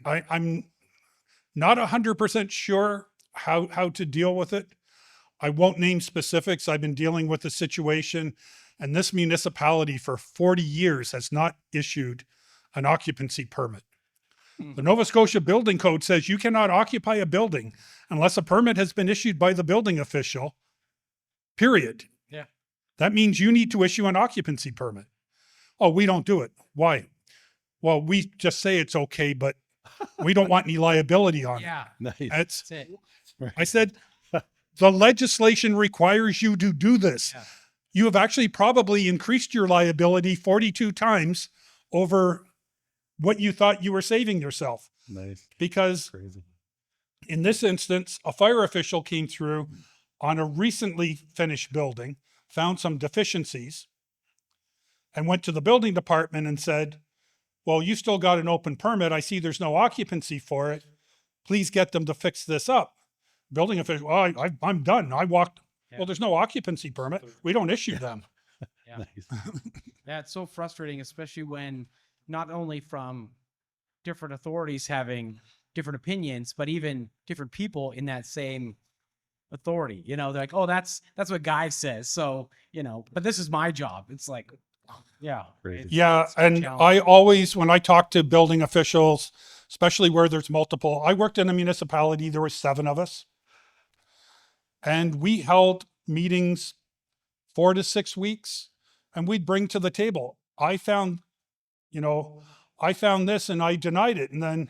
I'm not 100% sure how to deal with it. I won't name specifics. I've been dealing with the situation, and this municipality for 40 years has not issued an occupancy permit. The Nova Scotia Building Code says you cannot occupy a building unless a permit has been issued by the building official, period. Yeah. That means you need to issue an occupancy permit. Oh, we don't do it. Why? Well, we just say it's okay, but we don't want any liability on it. Yeah, Nice. That's, that's it. I said, the legislation requires you to do this. Yeah. You have actually probably increased your liability 42 times over what you thought you were saving yourself. Nice. Because Crazy. in this instance, a fire official came through on a recently finished building, found some deficiencies, and went to the building department and said, well, you still got an open permit. I see there's no occupancy for it. Please get them to fix this up. Building official, well, I'm done. I walked. Yeah. Well, there's no occupancy permit. We don't issue them. Yeah. Nice. Yeah, it's so frustrating, especially when not only from different authorities having different opinions, but even different people in that same authority. You know, they're like, oh, that's what Guy says. So, you know, but this is my job. It's like, yeah. Crazy. Yeah. It's a And challenge. I always, when I talk to building officials, especially where there's multiple, I worked in a municipality, there were 7 of us. And we held meetings 4 to 6 weeks, and we'd bring to the table, I found this and I denied it. And then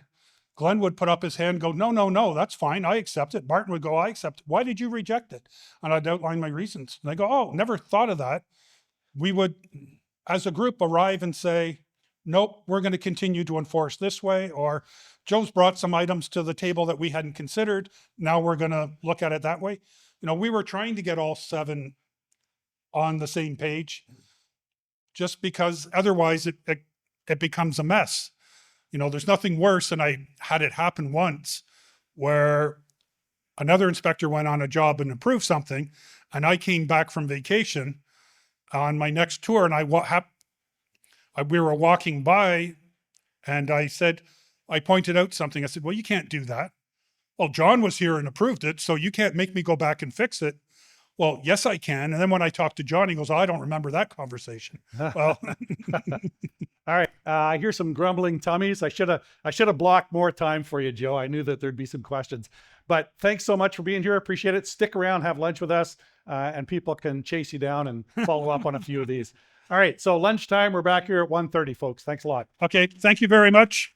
Glenn would put up his hand and go, no, that's fine. I accept it. Martin would go, I accept it. Why did you reject it? And I'd outline my reasons. And they go, oh, never thought of that. We would, as a group, arrive and say, nope, we're going to continue to enforce this way. Or Joe's brought some items to the table that we hadn't considered. Now we're going to look at it that way. You know, we were trying to get all 7 on the same page just because otherwise it becomes a mess. You know, there's nothing worse, and I had it happen once where another inspector went on a job and approved something, and I came back from vacation on my next tour, and we were walking by, and I pointed out something. I said, well, you can't do that. Well, John was here and approved it, so you can't make me go back and fix it. Well, yes, I can. And then when I talked to John, he goes, oh, I don't remember that conversation. Well, All right. I hear some grumbling tummies. I should have blocked more time for you, Joe. I knew that there'd be some questions. But thanks so much for being here. Appreciate it. Stick around, have lunch with us, and people can chase you down and follow up on a few of these. All right. So lunchtime, we're back here at 1:30, folks. Thanks a lot. okay, thank you very much.